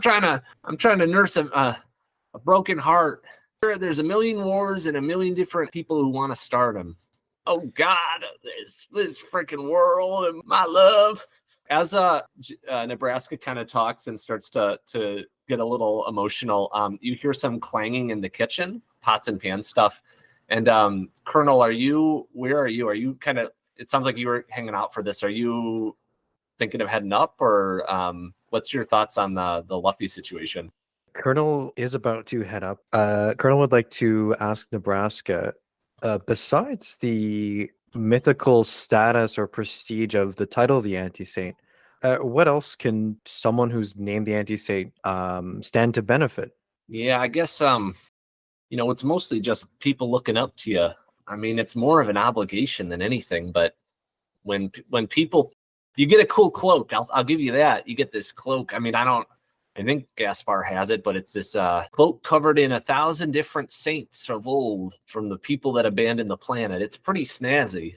trying to nurse a broken heart. There's a million wars and a million different people who want to start them. Oh God, this freaking world and my love. As Nebraska kind of talks and starts to get a little emotional, you hear some clanging in the kitchen, pots and pans stuff. And Kernel, where are you? Are you kind of? It sounds like you were hanging out for this. Are you thinking of heading up, or what's your thoughts on the Luffy situation? Kernel is about to head up. Kernel would like to ask Nebraska, besides the mythical status or prestige of the title of the anti-saint, what else can someone who's named the anti-saint stand to benefit? Yeah, I guess it's mostly just people looking up to you. I mean, it's more of an obligation than anything. But when people, you get a cool cloak. I'll give you that. You get this cloak. I mean, I think Gaspar has it, but it's this cloak covered in 1,000 different saints of old from the people that abandoned the planet. It's pretty snazzy.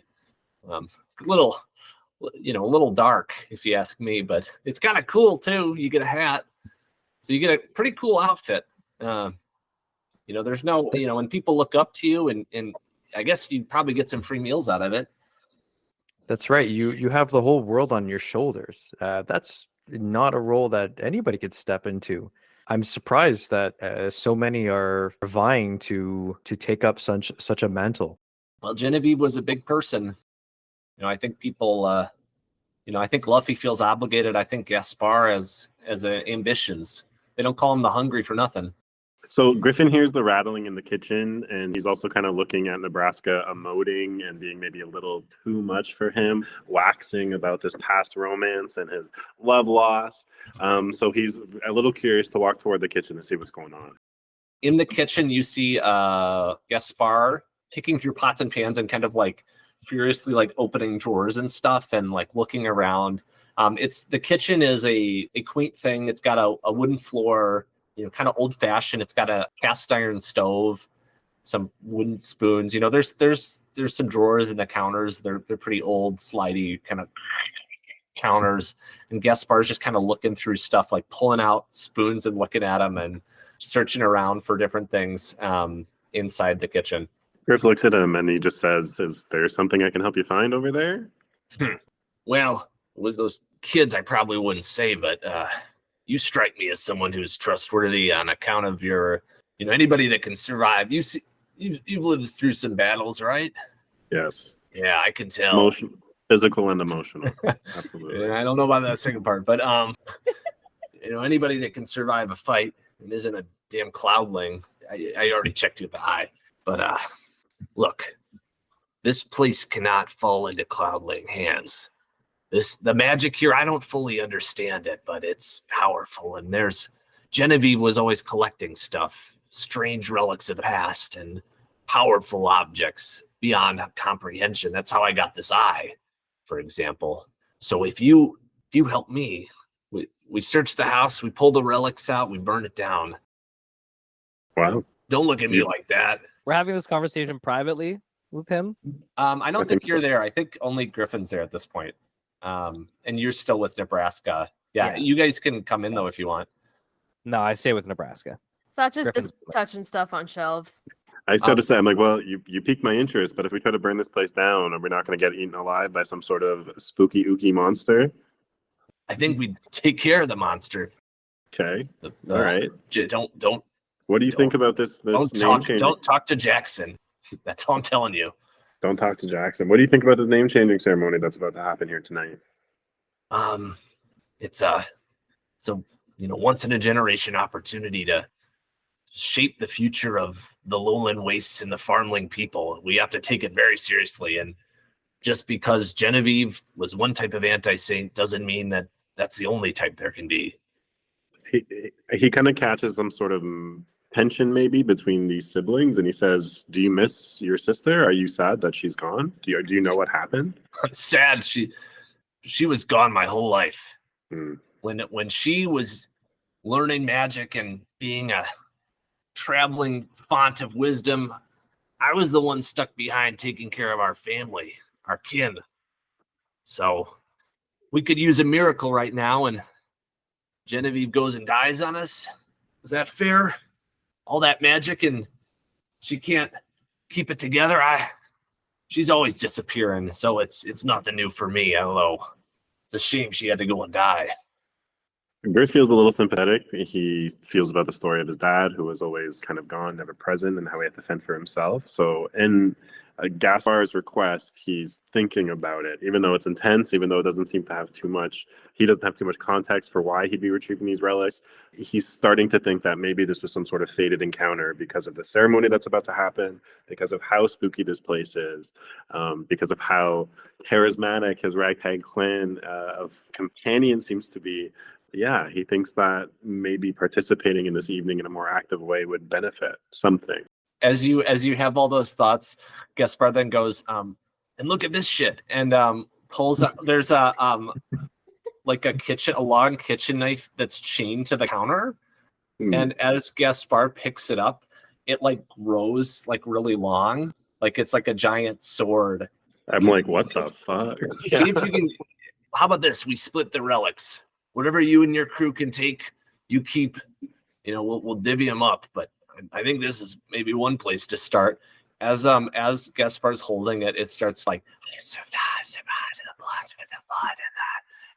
It's a little dark, if you ask me, but it's kind of cool too. You get a hat, so you get a pretty cool outfit. There's no, when people look up to you, and I guess you'd probably get some free meals out of it. That's right. You have the whole world on your shoulders. That's not a role that anybody could step into. I'm surprised that so many are vying to take up such a mantle. Well, Genevieve was a big person. I think people, I think Luffy feels obligated. I think Gaspar has ambitions. They don't call him the Hungry for nothing. So Griffin hears the rattling in the kitchen, and he's also kind of looking at Nebraska emoting and being maybe a little too much for him, waxing about this past romance and his love loss. So he's a little curious to walk toward the kitchen to see what's going on. In the kitchen, you see Gaspar picking through pots and pans and kind of like furiously like opening drawers and stuff and like looking around. The kitchen is a quaint thing. It's got a wooden floor, kind of old fashioned. It's got a cast iron stove, some wooden spoons. There's some drawers in the counters. They're pretty old, slidey kind of counters. And Gaspar's just kind of looking through stuff, like pulling out spoons and looking at them and searching around for different things inside the kitchen. Griff looks at him and he just says, "Is there something I can help you find over there?" Well, it was those kids I probably wouldn't say, but you strike me as someone who's trustworthy on account of your, anybody that can survive. You've lived through some battles, right? Yes. Yeah, I can tell. Physical and emotional. Absolutely. Yeah, I don't know about that second part, but anybody that can survive a fight and isn't a damn cloudling, I already checked you at the eye. But look, this place cannot fall into cloudling hands. The magic here, I don't fully understand it, but it's powerful. And Genevieve was always collecting stuff, strange relics of the past and powerful objects beyond comprehension. That's how I got this eye, for example. So if you help me, we search the house, we pull the relics out, we burn it down. Wow. Don't look at me like that. We're having this conversation privately with him. I don't think you're there. I think only Griffin's there at this point. And you're still with Nebraska. Yeah, you guys can come in though if you want. No, I stay with Nebraska. Sacha's Griffin's just touching stuff on shelves. I sort of say, I'm like, well, you piqued my interest, but if we try to burn this place down, are we not going to get eaten alive by some sort of spooky, ooky monster? I think we take care of the monster. Okay. All right. Don't. What do you think about this name changing? Don't talk to Jackson. That's all I'm telling you. Don't talk to Jackson. What do you think about the name changing ceremony that's about to happen here tonight? It's a once in a generation opportunity to shape the future of the lowland wastes and the farmling people. We have to take it very seriously. And just because Genevieve was one type of anti-saint doesn't mean that that's the only type there can be. He kind of catches some sort of tension maybe between these siblings, and he says, do you miss your sister? Are you sad that she's gone? Do you know what happened? Sad. She was gone my whole life. Hmm. When she was learning magic and being a traveling font of wisdom, I was the one stuck behind taking care of our family, our kin. So we could use a miracle right now, and Genevieve goes and dies on us. Is that fair? All that magic and she can't keep it together. She's always disappearing, so it's nothing new for me, although it's a shame she had to go and die. Griff feels a little sympathetic. He feels about the story of his dad, who was always kind of gone, never present, and how he had to fend for himself. So in Gaspar's request, he's thinking about it, even though it's intense, even though it doesn't seem to have too much, he doesn't have too much context for why he'd be retrieving these relics. He's starting to think that maybe this was some sort of fated encounter because of the ceremony that's about to happen, because of how spooky this place is, because of how charismatic his ragtag clan of companions seems to be. Yeah, he thinks that maybe participating in this evening in a more active way would benefit something. As you have all those thoughts, Gaspar then goes, and look at this shit, and pulls up. There's a long kitchen knife that's chained to the counter, and as Gaspar picks it up, it like grows like really long, like it's like a giant sword. I'm like, what the fuck? See if you can. How about this? We split the relics. Whatever you and your crew can take, you keep. We'll divvy them up, but I think this is maybe one place to start. As Gaspar's holding it, it starts like I survived the blood with the blood and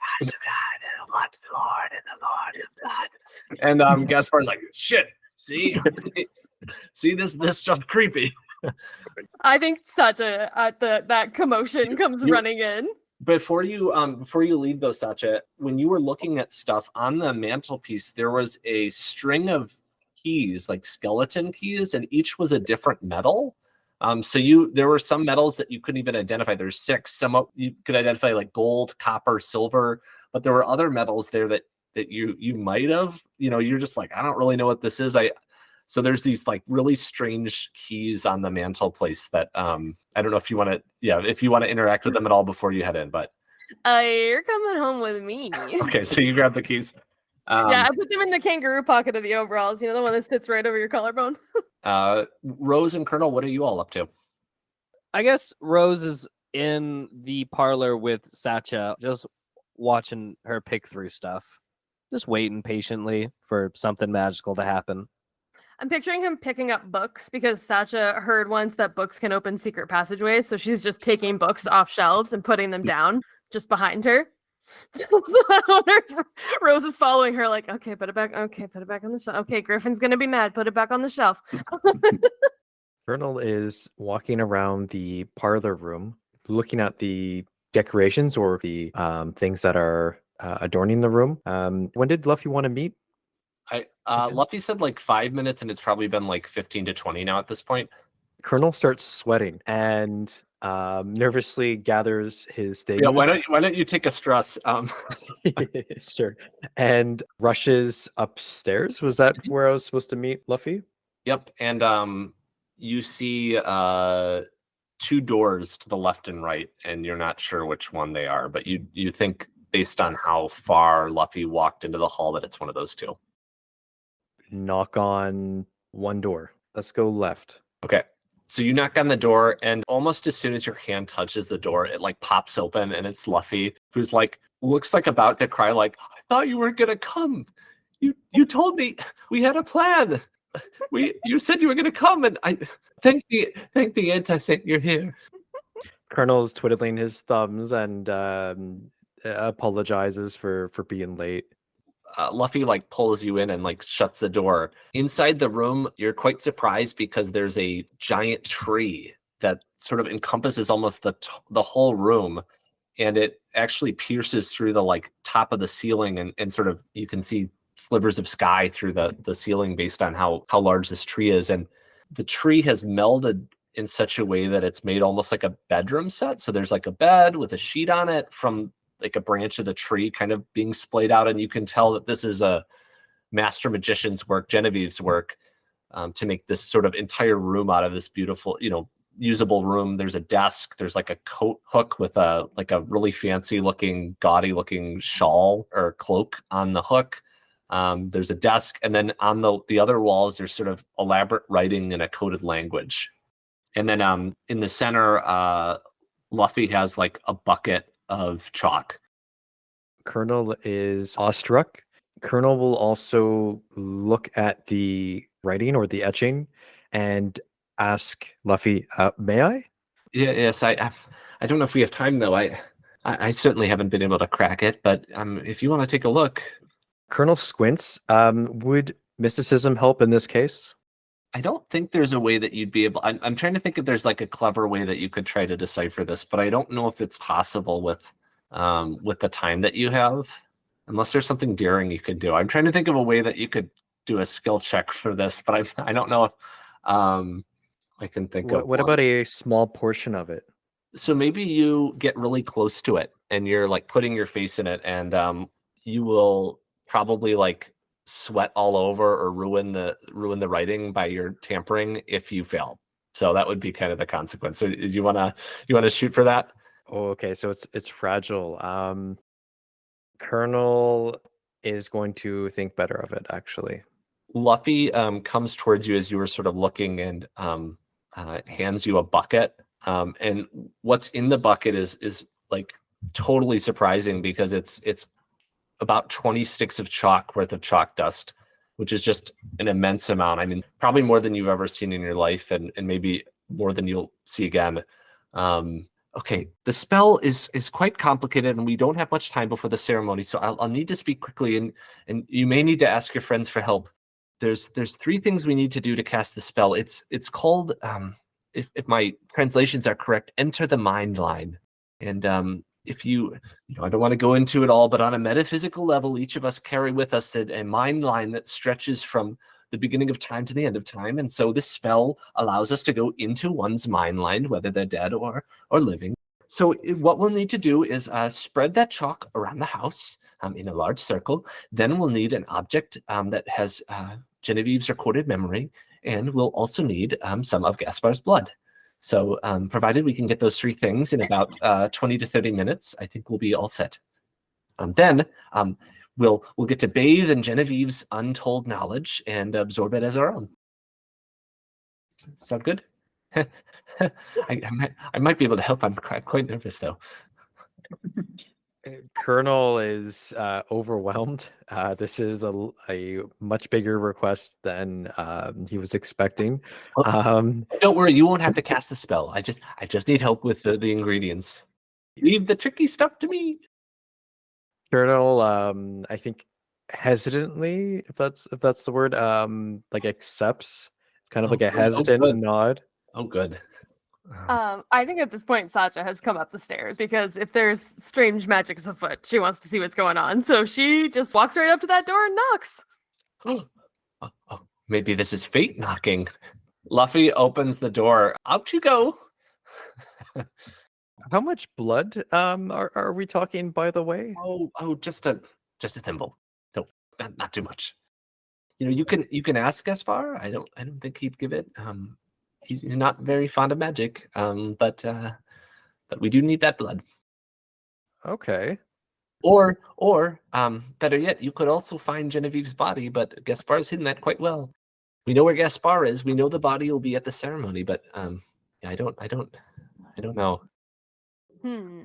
I survived the blood, the Lord and the Lord of blood. And Gaspar's like, shit, see this stuff creepy. I think Sacha at that commotion comes running in. Before you leave though, Sacha, when you were looking at stuff on the mantelpiece, there was a string of keys, like skeleton keys, and each was a different metal. There were some metals that you couldn't even identify. There's 6. Some you could identify like gold, copper, silver, but there were other metals there that you might have. You're just like, I don't really know what this is. So there's these like really strange keys on the mantelpiece that I don't know if you want to interact with them at all before you head in, but you're coming home with me. Okay, so you grab the keys. Yeah, I put them in the kangaroo pocket of the overalls, the one that sits right over your collarbone. Rose and Kernel, what are you all up to? I guess Rose is in the parlor with Sacha, just watching her pick through stuff. Just waiting patiently for something magical to happen. I'm picturing him picking up books because Sacha heard once that books can open secret passageways, so she's just taking books off shelves and putting them down just behind her. Rose is following her like, okay, put it back. Okay, put it back on the shelf. Okay, Griffin's gonna be mad. Put it back on the shelf. Kernel is walking around the parlor room, looking at the decorations or the things that are adorning the room. When did Luffy want to meet? Luffy said like 5 minutes, and it's probably been like 15 to 20 now at this point. Kernel starts sweating and nervously gathers his thing. Yeah, why don't you take a stress? Sure. And rushes upstairs. Was that where I was supposed to meet Luffy? Yep. And you see 2 doors to the left and right, and you're not sure which one they are, but you think based on how far Luffy walked into the hall that it's one of those 2. Knock on one door. Let's go left. Okay. So you knock on the door, and almost as soon as your hand touches the door, it like pops open, and it's Luffy, who's like looks like about to cry, like, I thought you weren't gonna come. You told me we had a plan. You said you were going to come, and I thank the anti-saint you're here. Colonel's twiddling his thumbs and apologizes for being late. Luffy like pulls you in and like shuts the door. Inside the room, you're quite surprised because there's a giant tree that sort of encompasses almost the whole room, and it actually pierces through the like top of the ceiling, and sort of you can see slivers of sky through the ceiling based on how large this tree is. And the tree has melded in such a way that it's made almost like a bedroom set. So there's like a bed with a sheet on it from like a branch of the tree kind of being splayed out, and you can tell that this is a master magician's work, Genevieve's work, to make this sort of entire room out of this beautiful, usable room. There's a desk, there's like a coat hook with a really fancy looking, gaudy looking shawl or cloak on the hook. There's a desk, and then on the other walls there's sort of elaborate writing in a coded language. And then in the center, Luffy has like a bucket of chalk. Colonel is awestruck. Colonel will also look at the writing or the etching and ask Luffy, may I? Yes, I don't know if we have time though. I certainly haven't been able to crack it, but if you want to take a look. Colonel squints. Would mysticism help in this case? I don't think there's a way that you'd be able. I'm trying to think if there's like a clever way that you could try to decipher this, but I don't know if it's possible with the time that you have, unless there's something daring you could do. I'm trying to think of a way that you could do a skill check for this, but I don't know if I can think of. What about a small portion of it? So maybe you get really close to it and you're like putting your face in it, and you will probably like sweat all over or ruin the writing by your tampering if you fail. So that would be kind of the consequence. So you wanna shoot for that? Oh, okay. So it's fragile. Colonel is going to think better of it, actually. Luffy comes towards you as you were sort of looking, and hands you a bucket. And what's in the bucket is like totally surprising, because it's about 20 sticks of chalk worth of chalk dust, which is just an immense amount. I mean, probably more than you've ever seen in your life, and maybe more than you'll see again. Okay, the spell is quite complicated, and we don't have much time before the ceremony, so I'll need to speak quickly, and you may need to ask your friends for help. There's 3 things we need to do to cast the spell. It's called, if my translations are correct, enter the mind line. And if you I don't want to go into it all, but on a metaphysical level, each of us carry with us a mind line that stretches from the beginning of time to the end of time. And so this spell allows us to go into one's mind line, whether they're dead or living. So what we'll need to do is spread that chalk around the house in a large circle. Then we'll need an object that has Genevieve's recorded memory, and we'll also need some of Gaspar's blood. So provided we can get those 3 things in about 20 to 30 minutes, I think we'll be all set. Then we'll get to bathe in Genevieve's untold knowledge and absorb it as our own. Sound good? I might be able to help. I'm quite nervous though. Colonel is overwhelmed. This is a much bigger request than he was expecting. Don't worry, you won't have to cast the spell. I just need help with the ingredients. Leave the tricky stuff to me. Colonel, I think hesitantly, if that's the word, like accepts, kind of like a hesitant nod. Oh, good. I think at this point Sacha has come up the stairs, because if there's strange magic afoot, she wants to see what's going on. So she just walks right up to that door and knocks. Oh, maybe this is fate knocking. Luffy opens the door. Out you go. How much blood are we talking, by the way? Oh, just a thimble. No, not too much. You can ask Gaspar. I don't think he'd give it. He's not very fond of magic, but we do need that blood. Okay. Or better yet, you could also find Genevieve's body, but Gaspar's hidden that quite well. We know where Gaspar is. We know the body will be at the ceremony, but I don't know.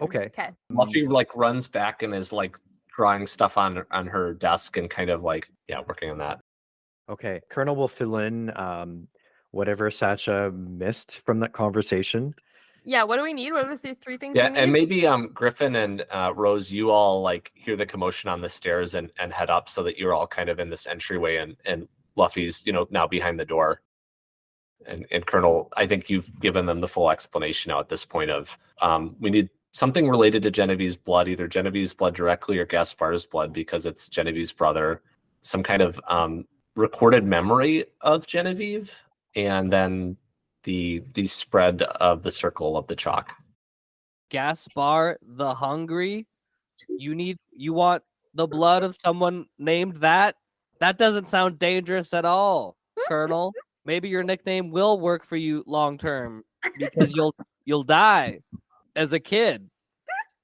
Okay. Luffy like runs back and is like drawing stuff on her desk and kind of like working on that. Okay, Colonel will fill in whatever Sacha missed from that conversation. Yeah, what do we need? What are the three things Yeah, we need? and maybe Griffin and Rose, you all like hear the commotion on the stairs and head up so that you're all kind of in this entryway, and Luffy's now behind the door. And Colonel, I think you've given them the full explanation now at this point of we need something related to Genevieve's blood, either Genevieve's blood directly or Gaspar's blood because it's Genevieve's brother, some kind of recorded memory of Genevieve, and then the spread of the circle of the chalk. Gaspar the Hungry? You want the blood of someone named that? That doesn't sound dangerous at all, Colonel. Maybe your nickname will work for you long term because you'll die as a kid.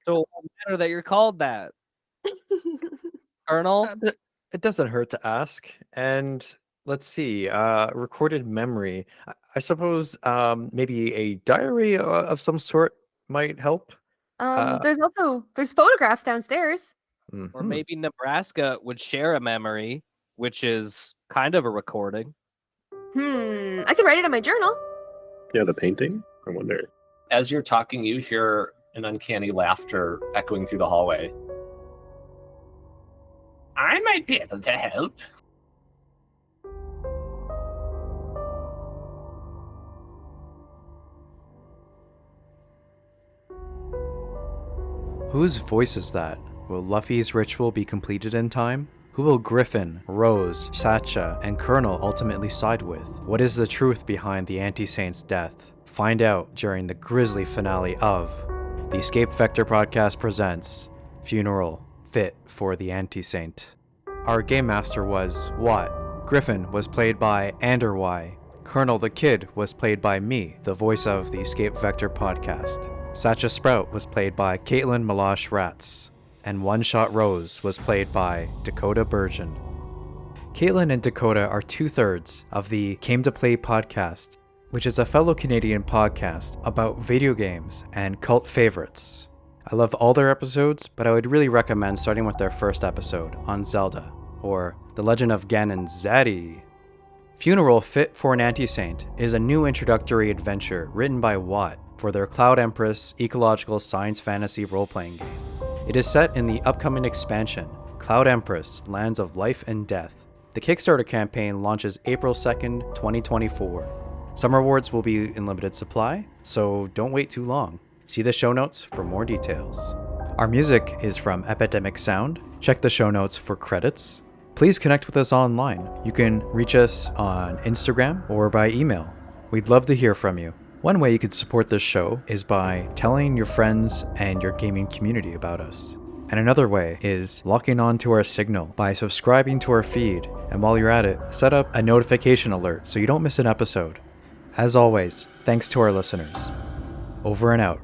So it won't matter that you're called that. Colonel? It doesn't hurt to ask. And let's see, recorded memory. I suppose maybe a diary of some sort might help. There's photographs downstairs. Or maybe Nebraska would share a memory, which is kind of a recording. I can write it in my journal. Yeah, the painting. I wonder. As you're talking, you hear an uncanny laughter echoing through the hallway. I might be able to help. Whose voice is that? Will Luffy's ritual be completed in time? Who will Griffin, Rose, Sacha, and Colonel ultimately side with? What is the truth behind the Anti-Saint's death? Find out during the grisly finale of the Escape Vector Podcast presents Funeral Fit for the Anti-Saint. Our game master was Watt. Griffin was played by Anderwhy. Kernel the Kid was played by me, the voice of the Escape Vector Podcast. Sacha Sprout was played by Kaitlyn Meloche Ratz. And One Shot Rose was played by Dakota Burgin. Kaitlyn and Dakota are 2/3 of the Came to Play podcast, which is a fellow Canadian podcast about video games and cult favorites. I love all their episodes, but I would really recommend starting with their first episode on Zelda, or The Legend of Ganon Zaddy. Funeral Fit for an Anti-Saint is a new introductory adventure written by Watt for their Cloud Empress ecological science fantasy role-playing game. It is set in the upcoming expansion, Cloud Empress, Lands of Life and Death. The Kickstarter campaign launches April 2nd, 2024. Some rewards will be in limited supply, so don't wait too long. See the show notes for more details. Our music is from Epidemic Sound. Check the show notes for credits. Please connect with us online. You can reach us on Instagram or by email. We'd love to hear from you. One way you could support this show is by telling your friends and your gaming community about us. And another way is locking on to our signal by subscribing to our feed. And while you're at it, set up a notification alert so you don't miss an episode. As always, thanks to our listeners. Over and out.